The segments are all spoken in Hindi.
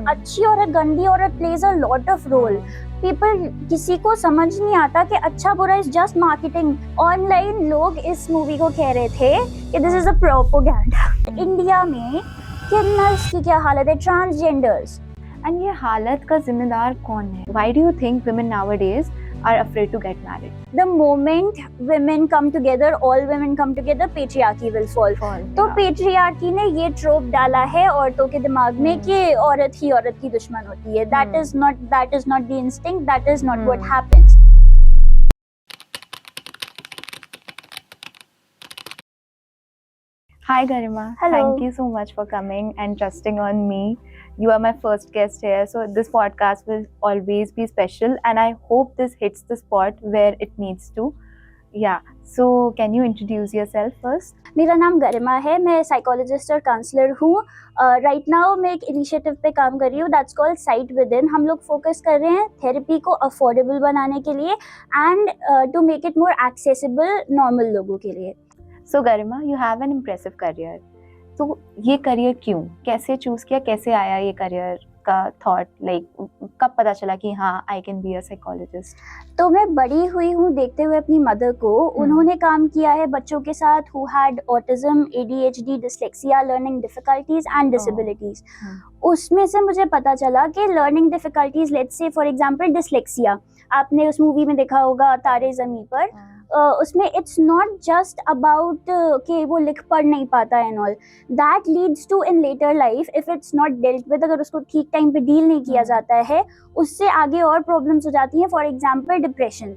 अच्छी औरत गंदी औरत plays a lot of role. People किसी को समझ नहीं आता कि अच्छा बुरा इज जस्ट मार्केटिंग। ऑनलाइन लोग इस मूवी को कह रहे थे कि this is a propaganda. India में किन्नर्स की क्या हालत है, ट्रांसजेंडर्स। एंड ये हालत का जिम्मेदार कौन है? Why do you think women nowadays are afraid to get married? The moment women come together, all women come together, patriarchy will fall. तो patriarchy ने ये trope डाला है औरतों के दिमाग में कि औरत ही औरत की दुश्मन होती है। That is not the instinct. That is not what happens. Hi Garima. Hello. Thank you so much for coming and trusting on me. You are my first guest here, so this podcast will always be special and I hope this hits the spot where it needs to. Yeah, so can you introduce yourself first? मेरा नाम गरिमा है, मैं साइकोलॉजिस्ट और काउंसलर हूँ। राइट नाउ मैं एक इनिशिएटिव पे काम कर रही हूँ, that's called site with in. हम लोग फोकस कर रहे हैं थेरेपी को अफोर्डेबल बनाने के लिए and to make it more accessible normal लोगों के लिए। So Garima, you have an impressive career. तो ये करियर क्यों, कैसे चूज किया, कैसे आया ये करियर का थॉट? लाइक कब पता चला कि हाँ I can be a psychologist? तो मैं बड़ी हुई हूँ देखते हुए अपनी मदर को। उन्होंने काम किया है बच्चों के साथ who had autism, ADHD, dyslexia, learning difficulties and disabilities. उसमें से मुझे पता चला कि learning difficulties, let's say for example dyslexia, आपने उस मूवी में देखा होगा तारे ज़मीं पर, उसमें इट्स नॉट जस्ट अबाउट कि वो लिख पढ़ नहीं पाता and all, that leads to in later life if it's not dealt with, अगर उसको ठीक टाइम पे डील नहीं किया जाता है उससे आगे और प्रॉब्लम्स हो जाती हैं, फॉर एग्जांपल डिप्रेशन।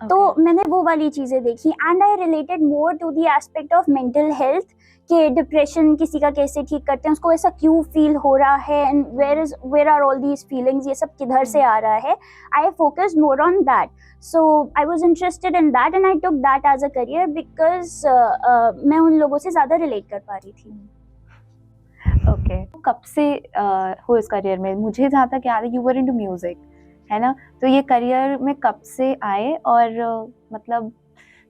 तो मैंने वो वाली चीज़ें देखी and I related more to the aspect of mental health कि डिप्रेशन किसी का कैसे ठीक करते हैं, उसको ऐसा क्यों फील हो रहा है and where are all these feelings, ये सब किधर से आ रहा है। I focus more on that, so I was interested in that and I took that as a career because मैं उन लोगों से ज़्यादा रिलेट कर पा रही थी। ओके, कब से हो इस करियर में? मुझे जहाँ तक याद है यू वर इनटू म्यूजिक, है ना? तो ये करियर में कब से आए और मतलब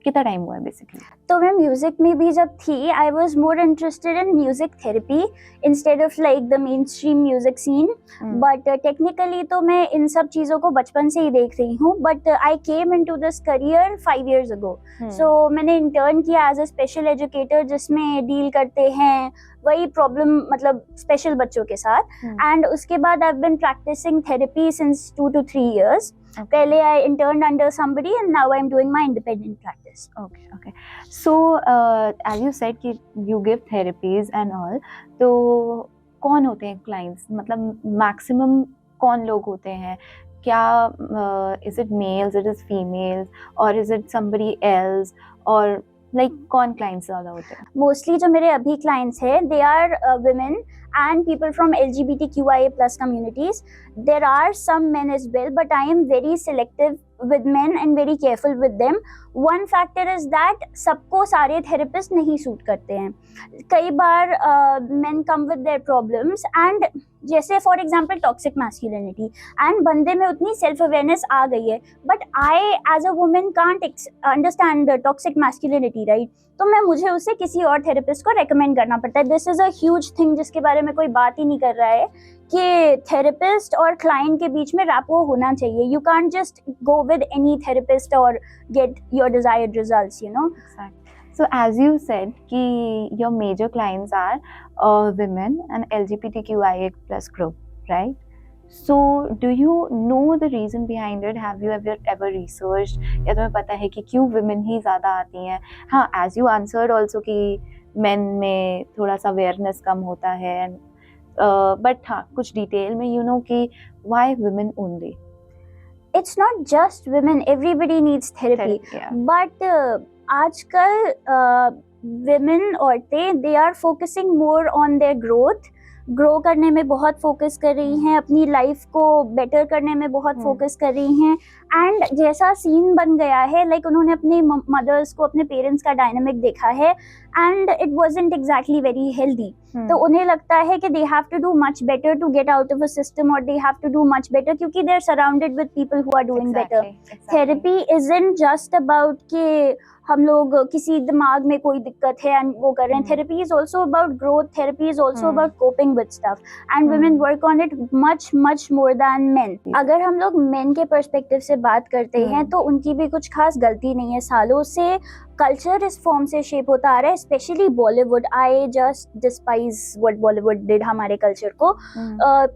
कितना टाइम हुआ है बेसिकली? तो मैं म्यूजिक में भी जब थी, I was more interested in music therapy instead of like the main stream music scene. But technically तो मैं इन सब चीज़ों को बचपन से ही देख रही हूँ, but I came into this career 5 years ago। So मैंने इंटर्न किया एज अ स्पेशल एजुकेटर, जिसमें डील करते हैं वही प्रॉब्लम, मतलब स्पेशल बच्चों के साथ। एंड उसके बाद I have been practicing therapy since 2 to 3 years। पहले I interned under somebody and now I'm doing my independent practice. Okay. So as you said कि you give therapies and all, तो कौन होते हैं clients? मतलब maximum कौन लोग होते हैं? क्या is it males, it is females, or is it somebody else, or like कौन clients ज़्यादा होते हैं? Mostly जो मेरे अभी clients हैं, they are women and people from LGBTQIA plus communities. There are some men as well, but I am very selective with men and very careful with them. One factor is that सबको सारे थेरेपिस्ट नहीं सूट करते हैं। कई बार men come with their problems and जैसे for example toxic masculinity, and बंदे में उतनी सेल्फ अवेयरनेस आ गई है, but I as a women can't understand toxic masculinity, right? तो मुझे उसे किसी और थेरेपिस्ट को रेकमेंड करना पड़ता है। This is a huge thing जिसके बारे में कोई बात ही नहीं कर रहा है कि थेरेपिस्ट और क्लाइंट के बीच में रैपो होना चाहिए। You can't just go with any therapist और get your desired results, you know. So as you said कि your major clients are women and LGBTQIA plus group, right? So do you know the reason behind it? Have you ever researched, या तुम्हें पता है कि क्यों women ही ज़्यादा आती हैं? हाँ, as you answered also कि men में थोड़ा सा awareness कम होता है, but हाँ कुछ डिटेल में you know कि why women only? It's not just women, everybody needs therapy. Yeah. But आजकल women औरतें they are focusing more on their growth, grow करने में बहुत फोकस कर रही हैं, अपनी लाइफ को बेटर करने में बहुत फोकस कर रही हैं। एंड जैसा सीन बन गया है, लाइक उन्होंने अपने मदर्स को, अपने पेरेंट्स का डायनामिक देखा है and it wasn't exactly very healthy. तो उन्हें लगता है कि they have to do much better to get out of a system, और they have to do much better क्योंकि they are surrounded with people who are doing better. Therapy isn't just about कि हम लोग किसी दिमाग में कोई दिक्कत है एंड वो कर रहे हैं, therapy is also about growth, therapy is also about coping with stuff and women work on it much much more than main. अगर हम लोग मेन के पर्सपेक्टिव से बात करते हैं तो उनकी भी कुछ खास गलती नहीं है, सालों से कल्चर इस फॉर्म से शेप होता आ रहा है, specially Bollywood. I just despise what Bollywood did हमारे कल्चर को।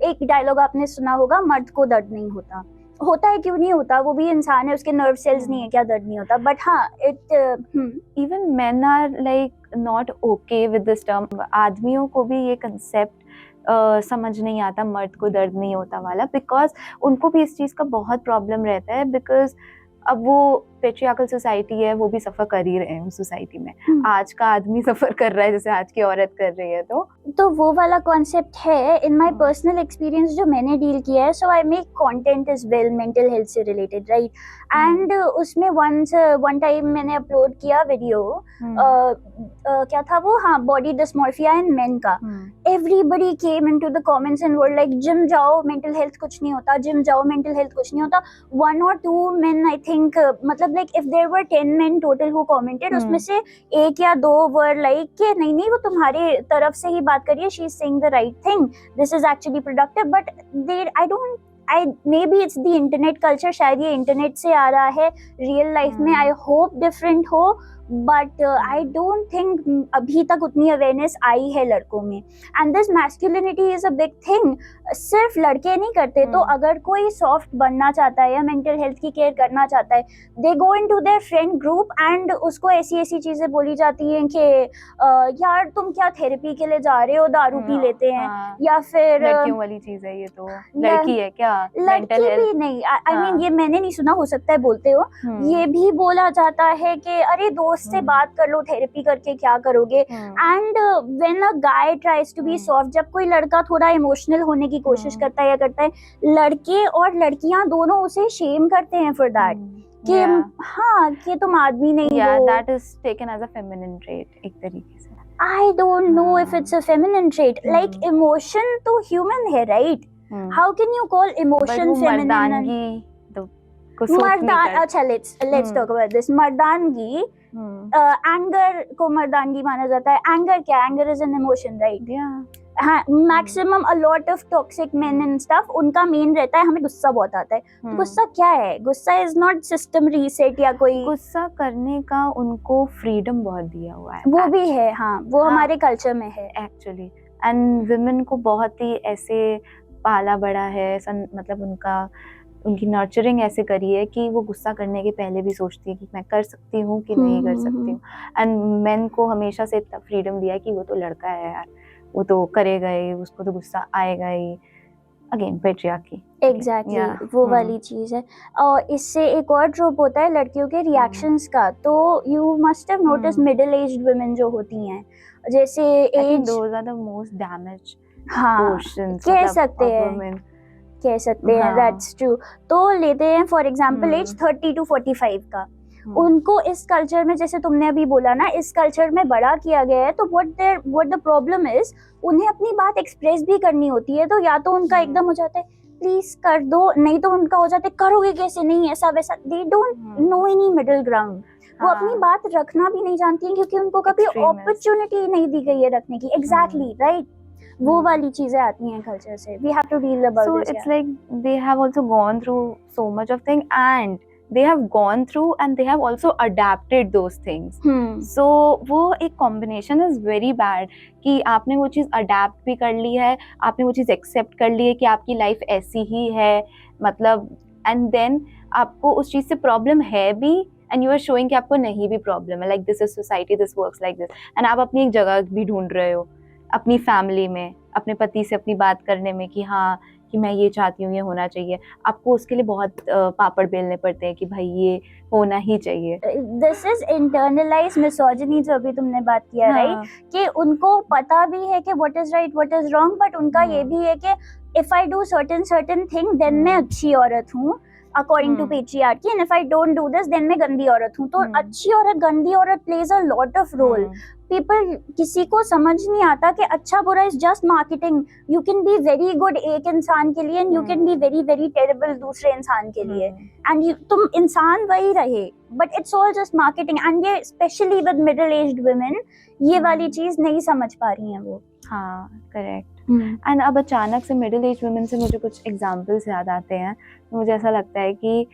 एक डायलॉग आपने सुना होगा, मर्द को दर्द नहीं होता। होता है, क्यों नहीं होता, वो भी इंसान है, उसके नर्व सेल्स नहीं है, क्या दर्द नहीं होता। बट हाँ, it even men are like not okay with this term. आदमियों को भी ये कंसेप्ट समझ नहीं आता मर्द को दर्द नहीं होता वाला, बिकॉज उनको भी इस चीज़ का बहुत प्रॉब्लम रहता है, बिकॉज अब वो पेट्रियार्कल सोसाइटी है, वो भी सफ़र कर ही रहे हैं उस सोसाइटी में। आज का आदमी सफ़र कर रहा है जैसे आज की औरत कर रही है, तो वो वाला कॉन्सेप्ट है। इन माय पर्सनल एक्सपीरियंस जो मैंने डील किया है, so I make content is well mental health से रिलेटेड, राइट। एंड उसमें वन टाइम मैंने अपलोड किया वीडियो, क्या था वो, हाँ, बॉडी डिस्मॉर्फिया इन मेन का। Everybody came into the comments and were like, gym जाओ मेंटल हेल्थ कुछ नहीं होता, जिम जाओ मेंटल हेल्थ कुछ नहीं होता। 1 or 2 men आई थिंक, मतलब like if there were 10 men total who commented, उसमें से 1 या 2 were like कि नहीं वो तुम्हारी तरफ से ही बात करिए, she is saying the right thing, this is actually productive, but maybe it's the internet culture, शायद ये इंटरनेट से आ रहा है, रियल लाइफ में आई होप डिफरेंट हो, बट आई डोंट थिंक अभी तक उतनी अवेयरनेस आई है लड़कों में। And this masculinity is a big thing, सिर्फ लड़के नहीं करते। तो अगर कोई सॉफ्ट बनना चाहता है या मेंटल हेल्थ की केयर करना चाहता है, they go into their friend group and उसको ऐसी ऐसी चीजें बोली जाती हैं कि यार तुम क्या थेरेपी के लिए जा रहे हो, दारू पी लेते हैं, या फिर लड़कियों वाली चीज है ये, तो लड़की है क्या, लड़की भी नहीं, आई मीन ये मैंने नहीं सुना, हो सकता है बोलते हो। ये भी बोला जाता है कि अरे दोस्त से बात कर लो, थेरेपी करके क्या करोगे। And when a guy tries to be soft, जब कोई लड़का थोड़ा इमोशनल होने की कोशिश करता है या करता है, लड़के और लड़कियां दोनों उसे शेम करते हैं फॉर दैट, कि हाँ कि तुम आदमी नहीं हो। That is taken as a feminine trait एक तरीके से। I don't know if it's a feminine trait. Like emotion तो human है, right? How can you call emotion feminine? अच्छा, let's talk about this. मर्दानगी, एंगर को मर्दानगी माना जाता है। एंगर क्या, anger is an emotion, right? हाँ, maximum a lot of toxic men and stuff, उनका मेन रहता है हमें गुस्सा बहुत आता है। तो गुस्सा क्या है? गुस्सा इज नॉट सिस्टम रीसेट या कोई, गुस्सा करने का उनको फ्रीडम बहुत दिया हुआ है, वो भी है, हाँ, वो हमारे कल्चर में है एक्चुअली। एंड विमेन को बहुत ही ऐसे पाला बड़ा है, मतलब उनकी नर्चरिंग ऐसे करी है कि वो गुस्सा करने के पहले भी सोचती है कि मैं कर सकती हूँ कि नहीं कर सकती हूँ। एंड मेन को हमेशा से इतना फ्रीडम दिया है कि वो तो लड़का है यार, वो तो करेगा ही, उसको तो गुस्सा आएगा ही। अगेन पेट्रियार्की, एग्जैक्टली वो वाली चीज है। और इससे एक और ट्रोप होता है लड़कियों के रिएक्शंस का। तो you must have notice middle aged women जो होती हैं, जैसे age, those are the most damage portions, कह सकते हैं, दैट्स ट्रू। तो लेते हैं फॉर एग्जांपल एज 30 to 45 का, उनको इस कल्चर में, जैसे तुमने अभी बोला ना, इस कल्चर में बड़ा किया गया है। तो व्हाट द प्रॉब्लम इज, उन्हें अपनी बात एक्सप्रेस भी करनी होती है, तो या तो उनका एकदम हो जाता है प्लीज कर दो, नहीं तो उनका हो जाता है करोगे कैसे, नहीं ऐसा वैसा। They don't know any middle ground. वो अपनी बात रखना भी नहीं जानती हैं क्योंकि उनको कभी अपॉर्चुनिटी नहीं दी गई है रखने की। Exactly, right. वो वाली चीजें आती हैं कल्चर से। We have to deal about this. So it's like they have also gone through so much of thing, and they have gone through and they have also adapted those things. So वो एक combination is very bad कि आपने वो चीज़ adapt भी कर ली है, आपने वो चीज़ accept कर ली है कि आपकी life ऐसी ही है, मतलब, and then आपको उस चीज़ से problem है भी, and you are showing कि आपको नहीं भी problem है, like this is society, this works like this, and आप अपनी एक जगह भी ढूंढ रहे हो अपनी family में, अपने पति से अपनी बात करने में कि हाँ कि मैं ये चाहती हूँ, ये होना चाहिए। आपको उसके लिए बहुत पापड़ बेलने पड़ते हैं कि भाई ये होना ही चाहिए। दिस इज इंटरनलाइज्ड मिसोजिनी जो अभी तुमने बात किया, राइट? कि उनको पता भी है कि what is right what is wrong, but उनका ये भी है कि if I do certain thing then मैं अच्छी औरत हूँ according to patriarchy, and if I don't do this then मैं गंदी औरत हूँ। तो अच्छी औरत गंदी औरत plays a lot of role. People किसी को समझ नहीं आता कि अच्छा बुरा is just marketing. You can be very good एक इंसान के लिए and you can be very very terrible दूसरे इंसान के लिए, एंड तुम इंसान वही रहे, but it's all just marketing. And ये specially with middle aged women ये वाली चीज नहीं समझ पा रही हैं वो. हाँ, करेक्ट. एंड अब अचानक से मिडिल एज वुमेन से मुझे कुछ एग्जांपल्स याद आते हैं. मुझे ऐसा लगता है कि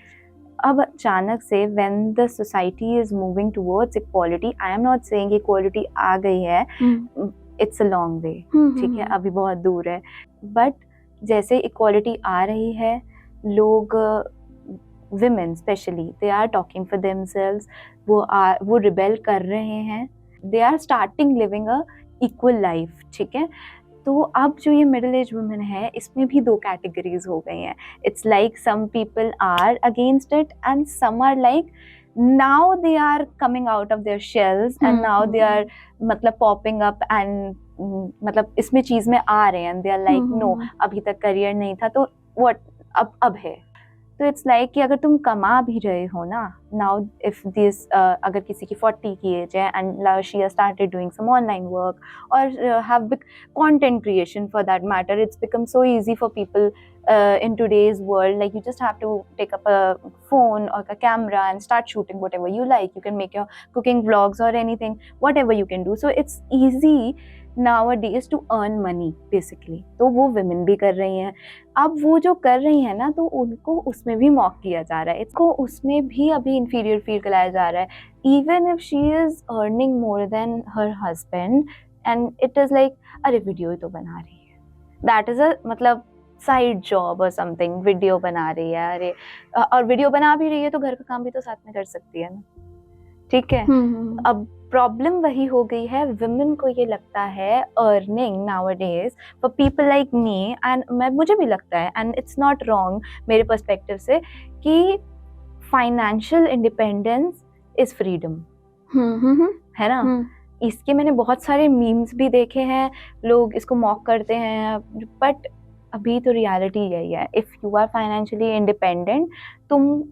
अब अचानक से when the society is moving towards equality, I am not saying equality आ गई है, इट्स अ लॉन्ग वे, ठीक है, अभी बहुत दूर है, बट जैसे इक्वालिटी आ रही है, लोग women especially, they are talking for themselves, वो रिबेल कर रहे हैं, they are starting living a equal life, ठीक है. तो अब जो ये मिडिल एज वुमेन है, इसमें भी दो कैटेगरीज हो गई हैं. It's like some people are against it and some are like now they are coming out of their shells and now they are मतलब popping up and मतलब इसमें चीज में आ रहे हैं and they are like no, अभी तक करियर नहीं था तो what अब है. तो इट्स लाइक कि अगर तुम कमा भी रहे हो ना, नाउ इफ दिस अगर किसी की 40 की एज है and she has started doing some online work और have content creation for that matter, it's become so easy for people in today's world, like you just have to take up a phone or a camera and start shooting whatever you like. You can make your cooking vlogs or anything, whatever you can do. So it's easy nowadays to earn money basically. तो वो women भी कर रही हैं. अब वो जो कर रही हैं ना, तो उनको उसमें भी मॉक किया जा रहा है, इसको उसमें भी अभी inferior feel कराया जा रहा है, even if she is earning more than her husband and it is like अरे वीडियो ही तो बना रही है, that is a मतलब साइड जॉब और समथिंग, वीडियो बना रही है, अरे और वीडियो बना भी रही है तो घर का काम भी तो साथ में कर सकती है ना, ठीक है. अब प्रॉब्लम वही हो गई है, विमेन को ये लगता है earning nowadays for people like me and मुझे भी लगता है एंड इट्स नॉट रॉन्ग मेरे पर्सपेक्टिव से कि फाइनेंशियल इंडिपेंडेंस इज फ्रीडम, है ना. इसके मैंने बहुत सारे मीम्स भी देखे हैं, लोग इसको मॉक करते हैं, बट अभी तो रियलिटी यही है. If you are financially independent, तुम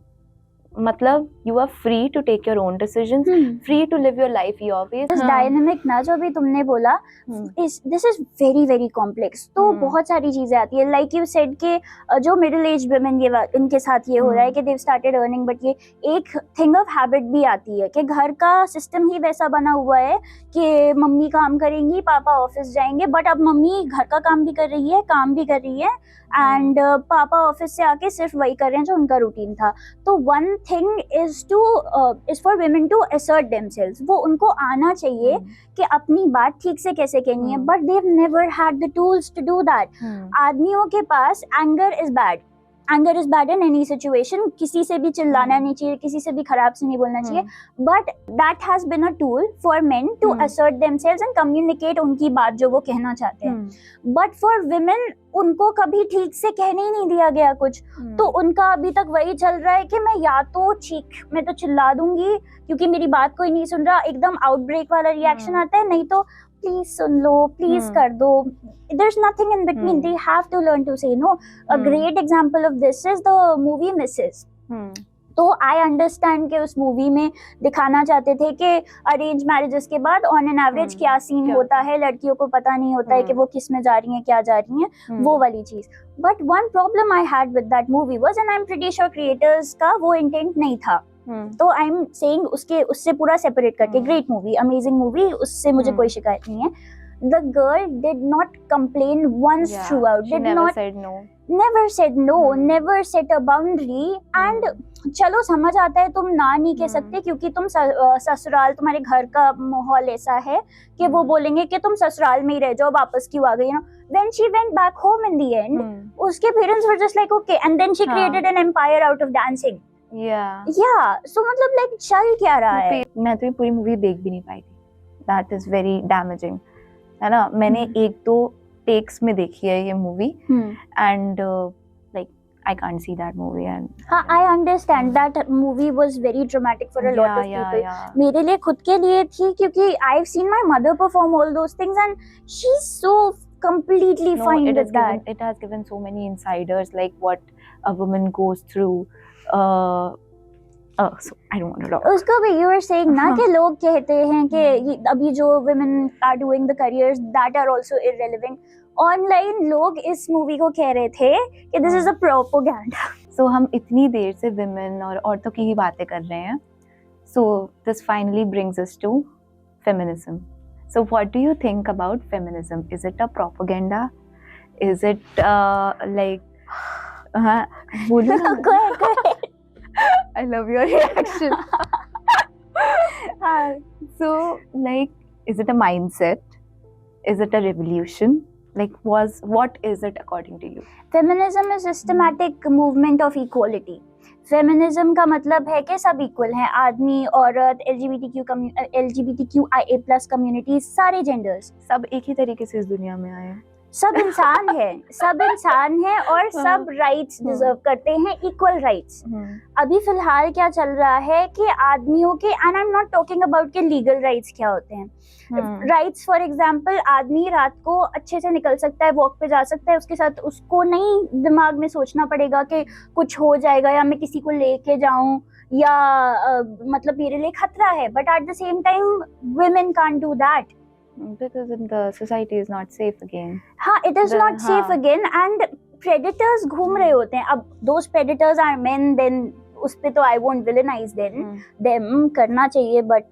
मतलब you are free to take your own decisions, free to live your life your way. This dynamic ना जो भी तुमने बोला, this is very very complex. तो बहुत सारी चीजें आती है, लाइक यू सेड के जो मिडिल एज वुमेन ये इनके साथ ये हो रहा है कि दे स्टार्टेड अर्निंग, बट ये एक थिंग ऑफ हैबिट भी आती है कि घर का सिस्टम ही वैसा बना हुआ है कि मम्मी काम करेंगी, पापा ऑफिस जाएंगे, बट अब मम्मी घर का काम भी कर रही है, काम भी कर रही है, एंड पापा ऑफिस से आके सिर्फ वही कर रहे हैं जो उनका रूटीन था. तो one thing is for women to assert themselves. वो उनको आना चाहिए कि अपनी बात ठीक से कैसे कहनी है, but they've never had the tools to do that. आदमियों के पास anger is bad in any situation. किसी से भी चिल्लाना नहीं चाहिए, किसी से भी खराब से नहीं बोलना चाहिए, but that has been a tool for men to assert themselves and communicate उनकी बात जो वो कहना चाहते हैं. But for women उनको कभी ठीक से कहने ही नहीं दिया गया कुछ. तो उनका अभी तक वही चल रहा है कि मैं तो चिल्ला दूंगी क्योंकि मेरी बात कोई नहीं सुन रहा, एकदम आउटब्रेक वाला रिएक्शन आता है, नहीं तो प्लीज सुन लो, प्लीज कर दो. There's nothing in between. They have to learn to say no. A great example of this is the movie Mrs. तो आई अंडरस्टैंड कि उस मूवी में दिखाना चाहते थे कि अरेंज मैरिजेस के बाद ऑन एन एवरेज क्या सीन होता है, लड़कियों को पता नहीं होता है कि वो किस में जा रही हैं, क्या जा रही हैं, वो वाली चीज. But one problem I had with that movie was, and I am pretty sure creators का वो इंटेंट नहीं था. तो आई एम सेइंग उससे पूरा सेपरेट करके, ग्रेट मूवी, अमेजिंग मूवी, उससे मुझे कोई शिकायत नहीं है. The girl did not complain once throughout. Never said no, never set a boundary. And चलो समझ आता है तुम ना नहीं कह सकते क्योंकि तुम ससुराल, तुम्हारे घर का माहौल ऐसा है कि वो बोलेंगे कि तुम ससुराल में ही रह जाओ, वापस क्यों आ गई. When she went back home in the end, उसके parents were just like okay, and then she created an empire out of dancing. So मतलब like चल क्या रहा है. मैं तो ये पूरी मूवी देख भी नहीं पाई थी. That is very damaging, है ना. मैंने एक दो टेक्स में देखी है ये movie and like I can't see that movie. And I understand that movie was very traumatic for a lot of people. मेरे लिए खुद के लिए थी क्योंकि आई have seen my mother perform all those things and she is so completely fine with that. It has given so many insiders like what a woman goes through Oh, so I don't want to talk. उसको भी you were saying ना हाँ. कि लोग कहते हैं कि अभी जो women are doing the careers that are also irrelevant. Online लोग इस मूवी को कह रहे थे कि this is a propaganda. So हम इतनी देर से women और औरतों की ही बातें कर रहे हैं. So this finally brings us to feminism. So what do you think about feminism? Is it a propaganda? Is it बोलो ना. Go ahead. I love your reaction. So is it a mindset? Is it a revolution? What is it according to you? Feminism is systematic movement of equality. Feminism का मतलब है कि सब इक्वल हैं, आदमी, औरत, LGBTQIA+ कम्युनिटी, सारे जेंडर्स, सब एक ही तरीके से इस दुनिया में आए हैं. सब इंसान है, सब इंसान है और सब राइट्स डिजर्व करते हैं, इक्वल राइट्स. अभी फिलहाल क्या चल रहा है कि आदमियों के, and I am not talking about के लीगल राइट्स क्या होते हैं. राइट्स फॉर एग्जांपल, आदमी रात को अच्छे से निकल सकता है, वॉक पे जा सकता है, उसके साथ उसको नहीं दिमाग में सोचना पड़ेगा कि कुछ हो जाएगा या मैं किसी को लेके जाऊं या मतलब मेरे लिए खतरा है. But at the same time women can't do that. Because the society is not safe again. हाँ, it is not safe again, and predators घूम रहे होते हैं. अब those predators are men, then उस पे तो I won't villainize them करना चाहिए, but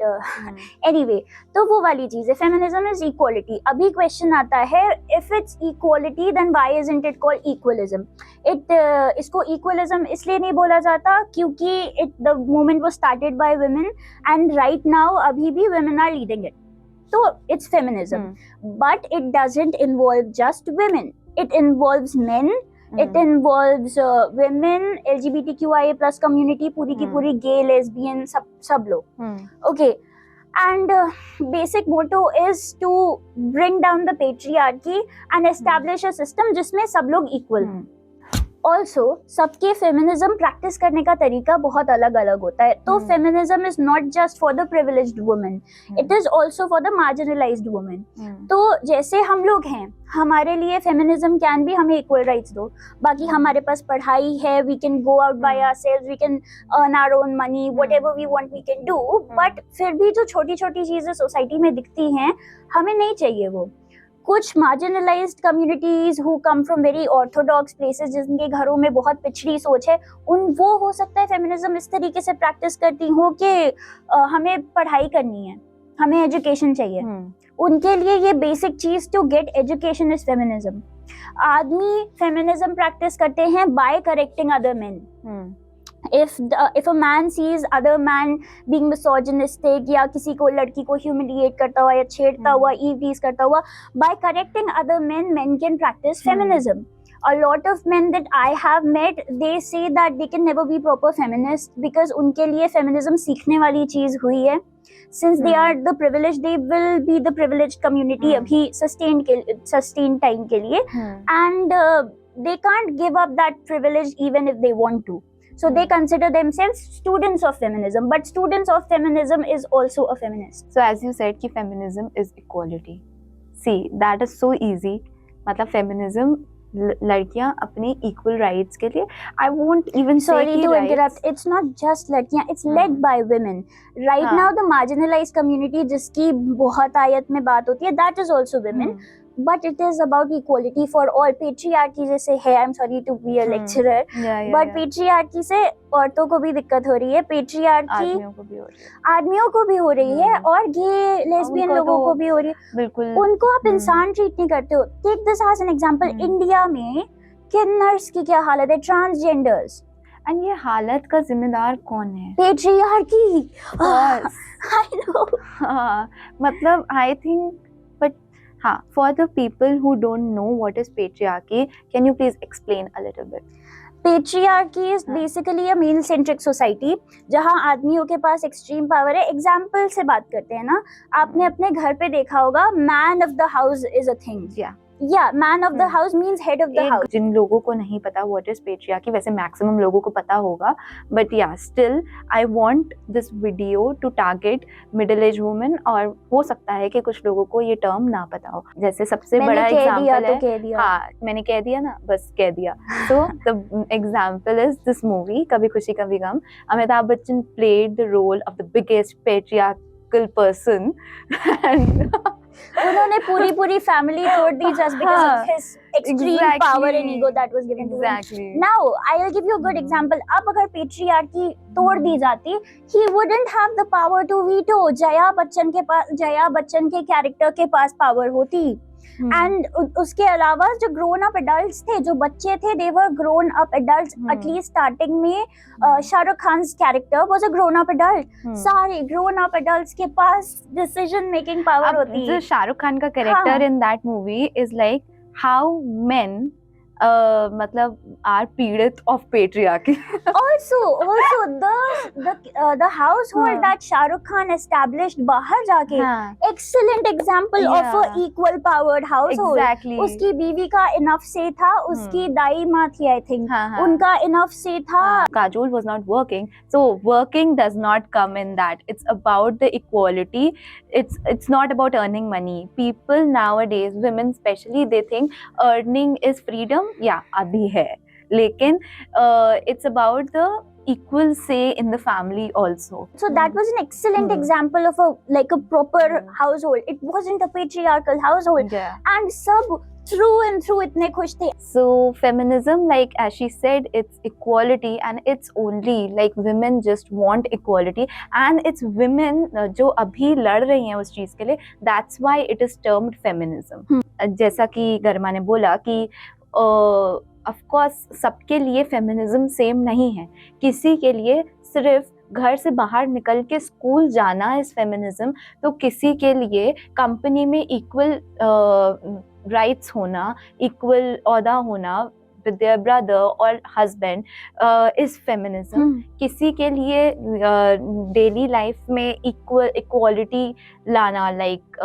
anyway, तो वो वाली चीज़ है. Feminism is equality. अभी question आता है, if it's equality, then why isn't it called equalism? इसको equalism इसलिए नहीं बोला जाता क्योंकि the movement was started by women, and right now अभी भी women are leading it. So it's feminism, but it doesn't involve just women. It involves men, it involves women, LGBTQIA+ community, पूरी की पूरी gay, lesbian, सब लोग. Okay, and basic motto is to bring down the patriarchy and establish a system जिसमें सब लोग equal. ऑल्सो सबके फेमिनिज्म प्रैक्टिस करने का तरीका बहुत अलग अलग होता है. तो feminism is not just for the privileged women, it is also for the marginalised women. तो जैसे हम लोग हैं, हमारे लिए फेमिनिज्म कैन बी हमें इक्वल राइट्स दो, बाकी हमारे पास पढ़ाई है, we can go out by ourselves, we can earn our own money, whatever we want we can do. But फिर भी जो छोटी छोटी चीजें सोसाइटी में दिखती हैं, हमें नहीं चाहिए वो. कुछ marginalised communities who come from very Orthodox places, जिनके घरों में बहुत पिछड़ी सोच है, वो हो सकता है फेमिनिज्म इस तरीके से प्रैक्टिस करती हो कि हमें पढ़ाई करनी है, हमें एजुकेशन चाहिए. उनके लिए ये बेसिक चीज to get education is feminism. आदमी फेमिनिज्म प्रैक्टिस करते हैं by correcting other men. if a man sees other man being misogynistic या किसी को, लड़की को humiliate करता हुआ या छेड़ता हुआ, eve-tease करता हुआ, by correcting other men can practice feminism. A lot of men that I have met, they say that they can never be proper feminist because उनके लिए feminism सीखने वाली चीज हुई है. Since they are the privileged, they will be the privileged community अभी sustained time के लिए, and they can't give up that privilege even if they want to. So they consider themselves students of feminism, but students of feminism is also a feminist. So as you said कि feminism is equality. See, that is so easy. मतलब feminism लड़कियां अपने equal rights के लिए, I won't even say sorry to interrupt, it's not just लड़कियां, it's led by women. Right now the marginalized community जिसकी बहुत आयत में बात होती है, that is also women. But it is about equality for all. Patriarchy जैसे है, I'm sorry to be a lecturer, but patriarchy से औरतों को भी दिक्कत हो रही है, patriarchy आदमियों को भी हो रही है और गे लेस्बियन लोगों को भी हो रही है. बिल्कुल, उनको आप इंसान ट्रीट नहीं करते हो. Take this as an example. India में किन्नर्स की क्या हालत है, ट्रांसजेंडर्स, एंड ये हालत का जिम्मेदार कौन है? पेट्रियार्की. I know. मतलब I think, but for the people who don't know what is patriarchy, can you please explain a little bit? Patriarchy is basically a male centric society जहाँ आदमियों के पास extreme power है. एग्जाम्पल से बात करते हैं ना, आपने अपने घर पे देखा होगा, man of the house is a thing. Yeah, man of the Hmm. house means head of the house. जिन लोगों को नहीं पता what is patriarchy, वैसे maximum लोगों को पता होगा, but yeah, still I want this video to target middle age women, और हो सकता है कि कुछ लोगों को ये term ना पता हो. जैसे सबसे मैंने बड़ा कह दिया example तो है, कह दिया. हाँ मैंने कह दिया ना, बस कह दिया. So the example is this movie कभी खुशी कभी गम. Amitabh Bachchan played the role of the biggest patriarchal person and उन्होंने पूरी फैमिली तोड़ दी just because of his extreme power and ego that was given to him. Exactly. Now I'll give you a good example. अब अगर patriarchy तोड़ दी जाती, he wouldn't have the power to veto. Jaya Bachchan के कैरेक्टर के पास पावर होती. एंड उसके अलावा जो ग्रोन अप एडल्ट्स थे, जो बच्चे थे, they were grown up adults. At least starting में Shahrukh Khan character was a grown up adult. सारे ग्रोन अप एडल्ट्स के पास डिसीजन मेकिंग पावर होती है. शाहरुख खान का character in that movie is like how main मतलब आर पीड़ित of patriarchy. also the household that Shahrukh Khan established बाहर जाके, excellent example of a equal powered household. Exactly. उसकी बीवी का enough say था, उसकी दाई माँ थी I think, उनका enough say था. Kajol was not working, so working does not come in that. It's about the equality. It's not about earning money. People nowadays, women especially, they think earning is freedom. Yeah, अभी है, लेकिन it's about the equal say in the family also. So that was an excellent example of a proper household. It wasn't a patriarchal household. Yeah. And सब through and through इतने खुश थे. So feminism, like as she said, it's equality, and it's only like women just want equality, and it's women जो अभी लड़ रही हैं उस चीज के लिए. That's why it is termed feminism. जैसा कि गरिमा ने बोला कि ऑफ कोर्स सबके लिए फेमिनिज्म सेम नहीं है. किसी के लिए सिर्फ घर से बाहर निकल के स्कूल जाना इज फेमिनिज्म, तो किसी के लिए कंपनी में इक्वल राइट्स होना, इक्वल ओहदा होना with their brother or husband is feminism. किसी के लिए डेली लाइफ में equality लाना, like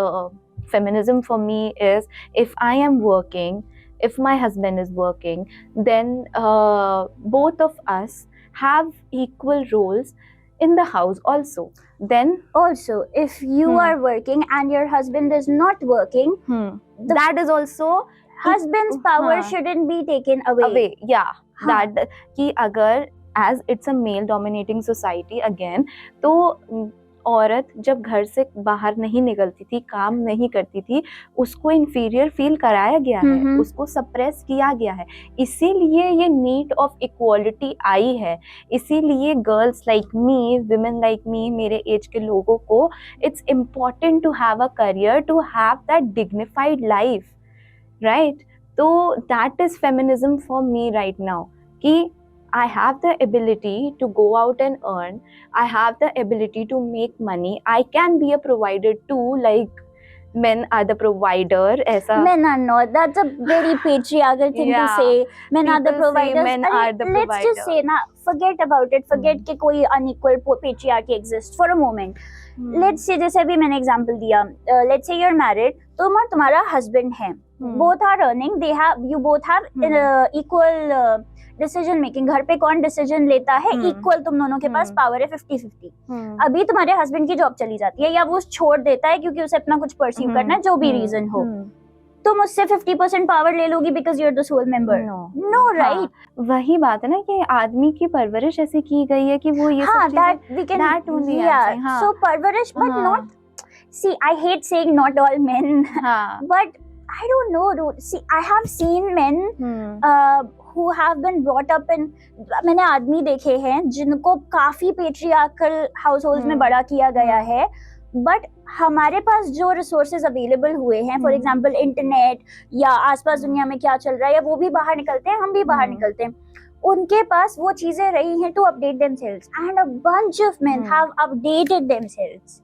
feminism for me is if I am working, if my husband is working, then both of us have equal roles in the house also. Then also if you are working and your husband is not working, that is also husband's power shouldn't be taken away. Yeah, that कि अगर as it's a male dominating society again, तो औरत जब घर से बाहर नहीं निकलती थी, काम नहीं करती थी, उसको इंफीरियर फील कराया गया है, उसको सप्रेस किया गया है. इसीलिए ये नीड ऑफ इक्वालिटी आई है. इसीलिए girls like me, women like me, मेरे एज के लोगों को it's important to have a career, to have that dignified life, right? तो that is feminism for me right now कि I have the ability to go out and earn. I have the ability to make money. I can be a provider too, like men are the provider. ऐसा men are not. That's a very patriarchal thing to say. Men are the providers. Men are the provider. Let's just say ना, forget about it. Forget कि कोई unequal patriarchy exists for a moment. Let's say जैसे अभी मैंने example दिया. Let's say you're married. तुम और तुम्हारा husband है. Both are earning. You both have equal decision making. घर पे कौन डिसीजन लेता है, इक्वल तुम दोनों के पास पावर है 50-50. अभी तुम्हारे हस्बैंड की जॉब चली जाती है या वो छोड़ देता है क्योंकि उसे अपना कुछ परस्यू करना है, जो भी रीजन हो, तुम उससे 50% पावर ले लोगी because you are the sole member. No right. वही बात है ना कि आदमी की परवरिश ऐसी की गई है कि वो ये सब चीजें, सो परवरिश, but not, see I hate saying not all men, but I don't know. See, I have seen men who have been brought up in. मैंने आदमी देखे हैं जिनको काफी patriarchal households में बड़ा किया गया है, but हमारे पास जो रिसोर्सेज अवेलेबल हुए हैं, फॉर एग्जाम्पल इंटरनेट या आसपास दुनिया में क्या चल रहा है, या वो भी बाहर निकलते हैं, हम भी बाहर निकलते हैं, उनके पास वो चीजें रही हैं to update themselves, and a bunch of men have updated themselves,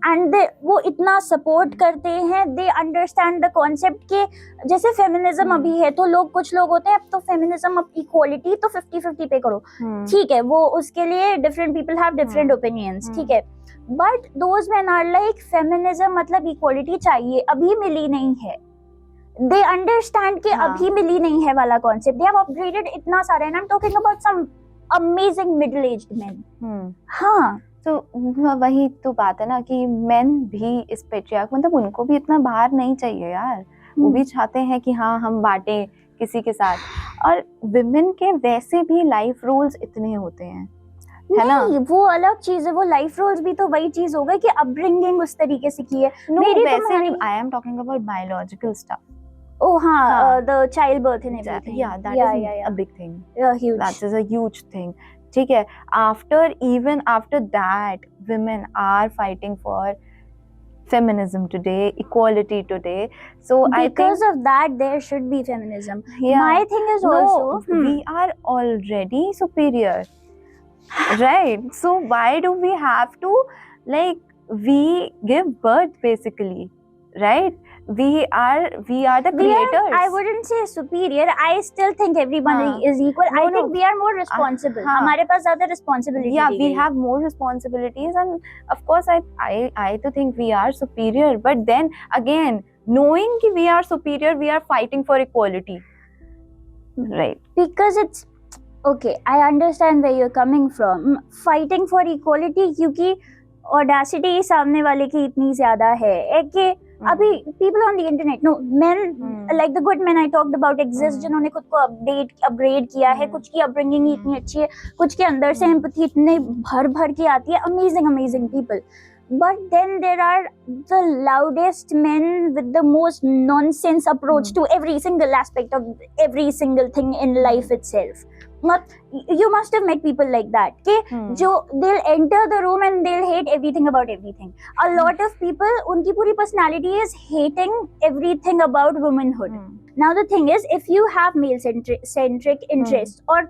and वो इतना सपोर्ट करते हैं. दे अंडरस्टैंड द कॉन्सेप्ट के जैसे फेमिनिज्म अभी है तो कुछ लोग होते हैं अब तो फेमिनिज्म, अब इक्वालिटी तो 50-50 पे करो, ठीक है, वो उसके लिए different people have different opinions, ठीक है, but those men are like feminism मतलब इक्वालिटी चाहिए, अभी मिली नहीं है. they understand कि हाँ. अभी मिली नहीं है वाला concept. They have upgraded इतना सारा, and I'm talking about some amazing middle-aged men. हाँ. तो वही तो बात है ना कि men भी इस पेट्रियार्क, मतलब उनको भी इतना बाहर नहीं चाहिए यार. वो भी चाहते हैं कि हाँ हम बांटे किसी के साथ. और women के वैसे भी लाइफ रोल्स इतने होते हैं, है ना? नहीं, वो अलग चीज है. वो लाइफ रोल्स भी तो वही चीज हो गई कि अपब्रिंगिंग उस तरीके से की है. No, मेरी वैसे नहीं. तुम्हारी, I am talking about biological stuff. oh हाँ, हाँ. the child birth and everything. Yeah, that is a big thing. Huge. That is a huge thing. ठीक है. Even after that, women are fighting for feminism today, equality today. So Because I think of that, there should be feminism. yeah. My thing is No, also, we are already superior, right? So why do we have to, like, we give birth basically, right? We are the we are, creators. I wouldn't say superior. I still think everyone हाँ. is equal. No, I think no. we are more responsible. हाँ. हमारे पास ज़्यादा responsibility Yeah, दी we गई है. have more responsibilities, and of course I to think we are superior, but then again, knowing कि we are superior, we are fighting for equality, right? Because it's okay. I understand where you're coming from. Fighting for equality क्योंकि audacity सामने वाले की इतनी ज़्यादा है कि अभी people on the internet, no, men like the good men I talked about exist, जिन्होंने खुद को upgrade किया है. कुछ की upbringing ही इतनी अच्छी है, कुछ के अंदर से empathy इतने भर के आती है. Amazing people. But then there are the loudest men with the most nonsense approach to every single aspect of every single thing in life itself. You must have met people like that. Okay? They'll enter the room and they'll hate everything about everything. A lot of people, उनकी पूरी personality is hating everything about womanhood. Now the thing is, if you have male centric interest, और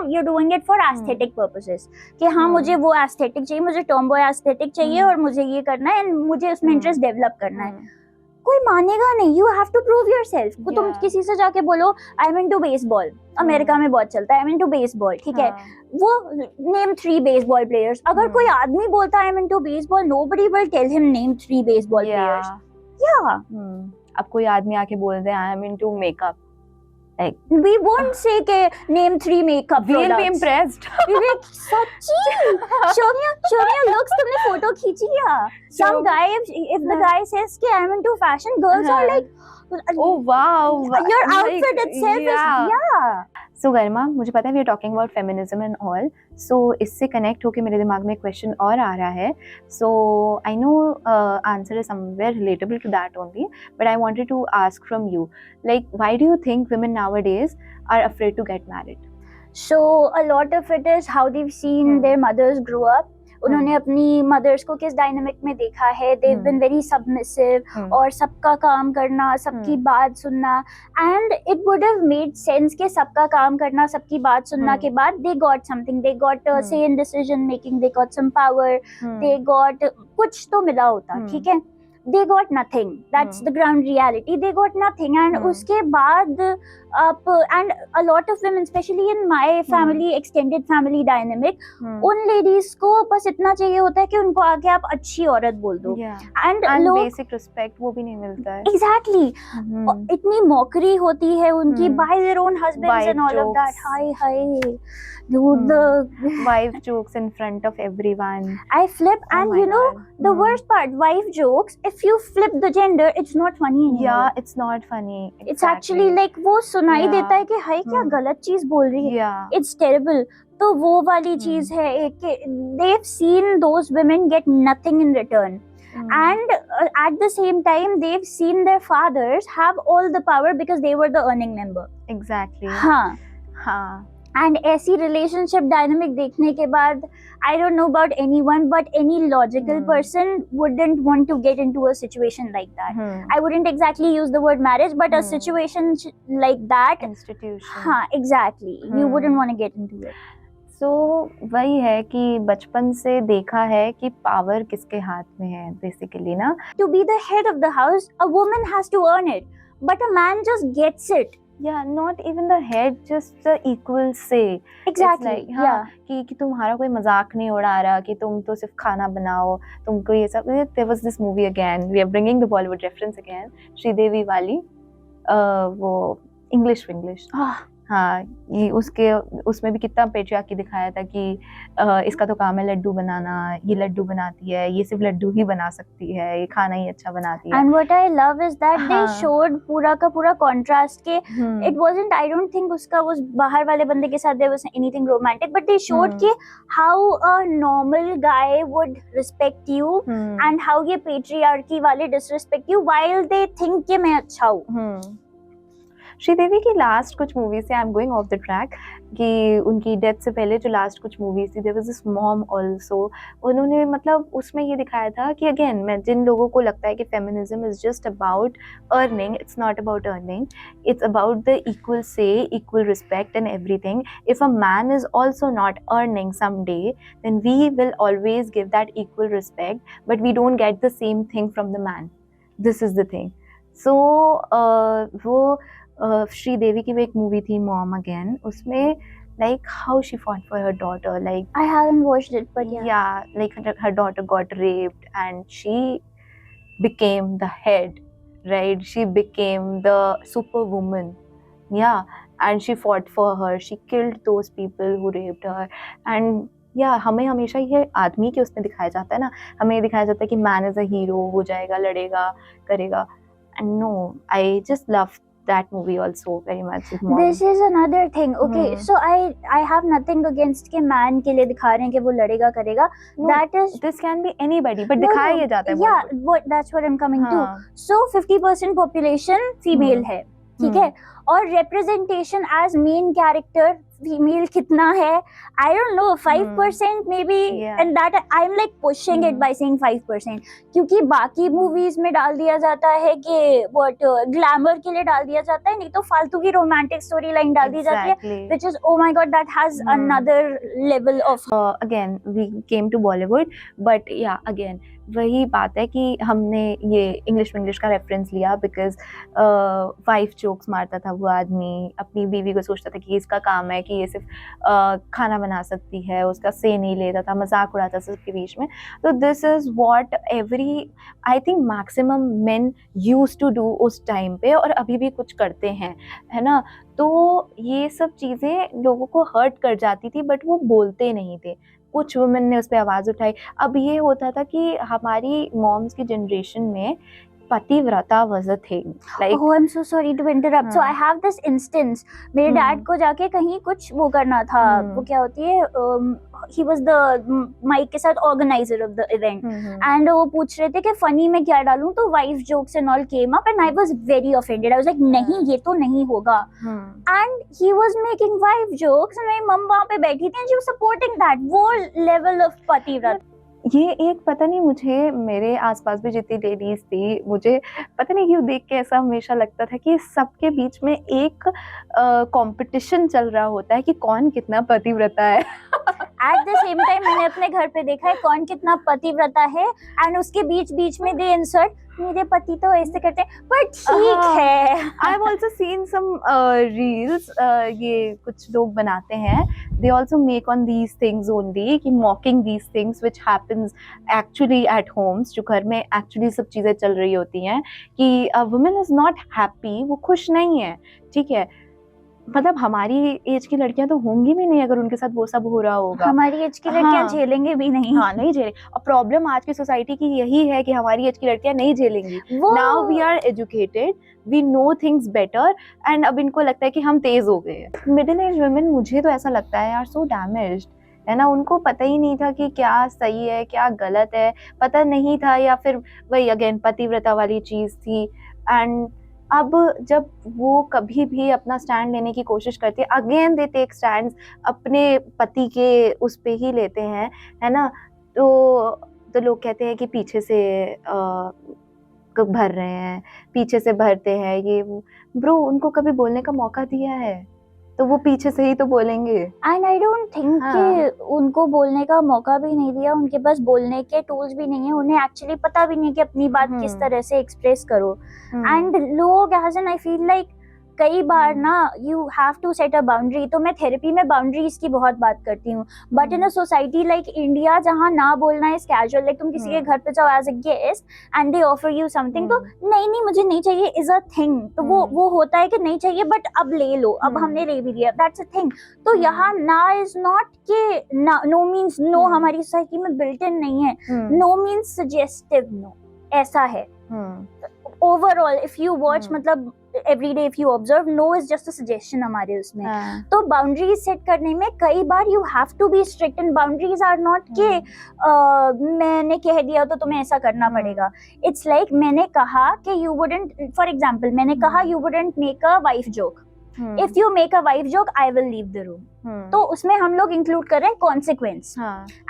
you're doing it for aesthetic purposes, कि हाँ मुझे वो aesthetic चाहिए, मुझे tomboy aesthetic चाहिए और मुझे ये करना है and मुझे उसमें interest develop करना है. कोई मानेगा नहीं. You have to prove yourself. तुम किसी से जाके बोलो I'm into baseball. अमेरिका में बहुत चलता है I'm into baseball. ठीक है. वो name 3 baseball players. अगर कोई आदमी बोलता है I'm into baseball, nobody will tell him name 3 baseball players. Yeah. अब कोई आदमी आके बोल दे I am into makeup, like we won't say के name 3 makeup products. We'll be impressed. We'll be like, सच्ची? Show me your looks. तुमने photo खींची क्या? Some guy, if the guy says कि I'm into fashion, girls are like, oh wow, your outfit itself is, yeah. So गरिमा, मुझे पता है we are talking about feminism and all. So इससे connect होके मेरे दिमाग में एक question और आ रहा है. So I know answer is somewhere relatable to that only, but I wanted to ask from you, like, why do you think women nowadays are afraid to get married? So a lot of it is how they've seen their mothers grow up. उन्होंने अपनी मदर्स को किस डायनामिक में देखा है. They've been very submissive और सबका काम करना, सबकी बात सुनना, and it would have made sense कि सबका काम करना, सबकी बात सुनना के बाद they got something, they got say in decision making, they got some power, they got कुछ तो मिला होता. ठीक है. They got nothing. That's the ground reality. They got nothing, and उसके बाद and a lot of women, especially in my family, extended family dynamic, उन ladies को बस इतना चाहिए होता है कि उनको आके आप अच्छी औरत बोल दो. And basic respect वो भी नहीं मिलता है. Exactly. इतनी मौकरी होती है उनकी by their own husbands and all of that. Hi. Dude, the wife jokes in front of everyone. I flip, and you know the worst part, wife jokes, if you flip the gender, it's not funny anymore. Yeah, it's not funny. Exactly. It's actually like वो सुनाई देता है कि हाय क्या गलत चीज बोल रही है. It's terrible. तो वो वाली चीज है कि they've seen those women get nothing in return. And at the same time they've seen their fathers have all the power because they were the earning member. Exactly. हाँ. And ऐसी relationship dynamic देखने के बाद, I don't know about anyone, but any logical person wouldn't want to get into a situation like that. I wouldn't exactly use the word marriage, but a situation like that. Institution. हाँ, exactly. You wouldn't want to get into it. So वही है कि बचपन से देखा है कि पावर किसके हाथ में है basically ना. To be the head of the house, a woman has to earn it, but a man just gets it. Yeah, not even the head, just the equal say. Exactly. Like, हाँ, कि तुम्हारा कोई मजाक नहीं उड़ा रहा कि तुम तो सिर्फ खाना बनाओ, तुमको ये सब. There was this movie again. We are bringing the Bollywood reference again. Sridevi वाली. वो इंग्लिश विंग्लिश, हाँ, ये उसमें भी कितना पेट्रियार्की दिखाया था कि इसका तो काम है लड्डू बनाना, ये लड्डू बनाती है, ये सिर्फ लड्डू ही बना सकती है, ये खाना ही अच्छा बनाती है। And what I love is that they हाँ। showed पूरा का पूरा contrast के it wasn't, I don't think उसका उस बाहर वाले बंदे के साथ there was anything romantic, but they showed कि how a normal guy would respect you and how ये patriarchy वाले disrespect you while they think कि मैं अच्छा हूँ। श्रीदेवी की लास्ट कुछ मूवी से, I am going of the track, कि उनकी डेथ से पहले जो लास्ट कुछ मूवीज थी, there was this mom also, उन्होंने मतलब उसमें ये दिखाया था कि अगेन, मैं जिन लोगों को लगता है कि feminism is just about earning, it's not about earning, it's about the equal say, equal respect and everything. If a man is also not earning someday, then we will always give that equal respect, but we don't get the same thing from the man. This is the thing. So वो श्रीदेवी की भी एक मूवी थी मॉम अगेन, उसमें like how she fought for her daughter, like I haven't watched it, but yeah, like her daughter got raped and she became the head, right? She became the superwoman, yeah, and she fought for her, she killed those people who raped her. And yeah, हमें हमेशा ये आदमी के उसमें दिखाया जाता है ना, हमें दिखाया जाता है कि मैन इज अ हीरो, हो जाएगा, लड़ेगा, करेगा. And no, I just love that movie also very much with mom. This is another thing. Okay, so I have nothing against के man के लिए दिखा रहे हैं कि वो लड़ेगा करेगा. No, that is, this can be anybody, but दिखाया ये जाता है. Yeah, that's what I'm coming to. So 50% population female है, ठीक है, और representation as main character female कितना है, I don't know, 5% maybe, and that I'm like pushing it by saying 5%, क्योंकि बाकी movies में डाल दिया जाता है कि what glamour के लिए डाल दिया जाता है, नहीं तो फालतू की romantic storyline डाल दी जाती है, which is, oh my god, that has another level of again we came to Bollywood, but yeah, again वही बात है कि हमने ये इंग्लिश का रेफरेंस लिया बिकॉज वाइफ जोक्स मारता था वो आदमी, अपनी बीवी को सोचता था कि इसका काम है कि ये सिर्फ खाना बना सकती है, उसका से नहीं लेता था, मजाक उड़ाता था सबके बीच में. तो this is what every, I think maximum men used to do उस टाइम पे, और अभी भी कुछ करते हैं, है ना. तो ये सब चीज़ें लोगों को हर्ट कर जाती थी, बट वो बोलते नहीं थे. कुछ वुमेन ने उस पर आवाज़ उठाई. अब ये होता था कि हमारी मॉम्स की जनरेशन में पतिव्रता was a thing. Like, oh, I'm so sorry to interrupt. So I have this instance. मेरे डैड को जाके कहीं कुछ वो करना था, वो क्या होती है, he was the माइक के साथ organizer of the event, and वो पूछ रहे थे कि funny में क्या डालूं, तो wife jokes and all came up and I was very offended. I was like, नहीं, ये तो नहीं होगा. And he was making wife jokes and मेरी मम वहाँ पे बैठी थी and she was supporting that. वो level of पतिव्रता. ये एक पता नहीं, मुझे मेरे आसपास भी जितनी लेडीज थी, मुझे पता नहीं क्यों देख के ऐसा हमेशा लगता था कि सबके बीच में एक कंपटीशन चल रहा होता है कि कौन कितना पतिव्रता है. एट द सेम टाइम मैंने अपने घर पे देखा है कौन कितना पतिव्रता है, एंड उसके बीच बीच में दे इंसर्ट मेरे पति तो ऐसे करते हैं, पर ठीक है. I have also seen some reels, ये कुछ लोग बनाते हैं, they also make on these things only, कि mocking these things which happens actually at homes, जो घर में actually सब चीज़ें चल रही होती हैं, कि a woman is not happy, वो खुश नहीं है, ठीक है. मतलब हमारी एज की लड़कियां तो होंगी भी नहीं अगर उनके साथ वो सब हो रहा होगा. हमारी एज की लड़कियां झेलेंगे भी नहीं. हाँ, नहीं झेलेंगे. और प्रॉब्लम आज की सोसाइटी की यही है कि हमारी एज की लड़कियां नहीं झेलेंगी. Now we are educated, we know things better, and अब इनको लगता है कि हम तेज हो गए. मिडिल एज वुमेन, मुझे तो ऐसा लगता है यार, सो डैमेज्ड है ना. उनको पता ही नहीं था कि क्या सही है क्या गलत है, पता नहीं था, या फिर वही अगेन पतिव्रता वाली चीज थी. एंड अब जब वो कभी भी अपना स्टैंड लेने की कोशिश करते हैं, अगेन दे टेक स्टैंड अपने पति के उस पे ही लेते हैं, है ना. तो लोग कहते हैं कि पीछे से भर रहे हैं, पीछे से भरते हैं, ये ब्रो उनको कभी बोलने का मौका दिया है तो वो पीछे से ही तो बोलेंगे. एंड आई डोंट थिंक कि उनको बोलने का मौका भी नहीं दिया, उनके पास बोलने के टूल्स भी नहीं है, उन्हें एक्चुअली पता भी नहीं कि अपनी बात किस तरह से एक्सप्रेस करो. एंड लोग as an I feel like कई बार ना you have to set a boundary. तो मैं थेरेपी में बाउंड्रीज की बहुत बात करती हूँ, but in a society like India जहाँ ना बोलना इज कैजुअल, लाइक तुम किसी के घर पे जाओ as a guest and they offer you something, तो नहीं नहीं मुझे नहीं चाहिए इज अ थिंग. तो वो होता है कि नहीं चाहिए बट अब ले लो, अब हमने ले भी लिया, दैट्स अ थिंग. तो यहाँ ना इज नॉट के नो मीन्स नो, हमारी सोसाइटी में बिल्ट इन नहीं है. नो मीन्स सजेस्टिव नो, ऐसा है. ओवरऑल इफ यू वॉच मतलब every day if you observe, no is just a suggestion हमारे उसमें. तो बाउंड्रीज सेट करने में कई बार you have to be strict, and boundaries are not के मैंने कह दिया तो तुम्हें ऐसा करना पड़ेगा. इट्स लाइक मैंने कहा कि यू वुडंट, फॉर एग्जाम्पल मैंने कहा you wouldn't make a wife joke. If you make a wife joke I will leave the room. तो उसमें हम लोग इंक्लूड कर रहे हैं consequence,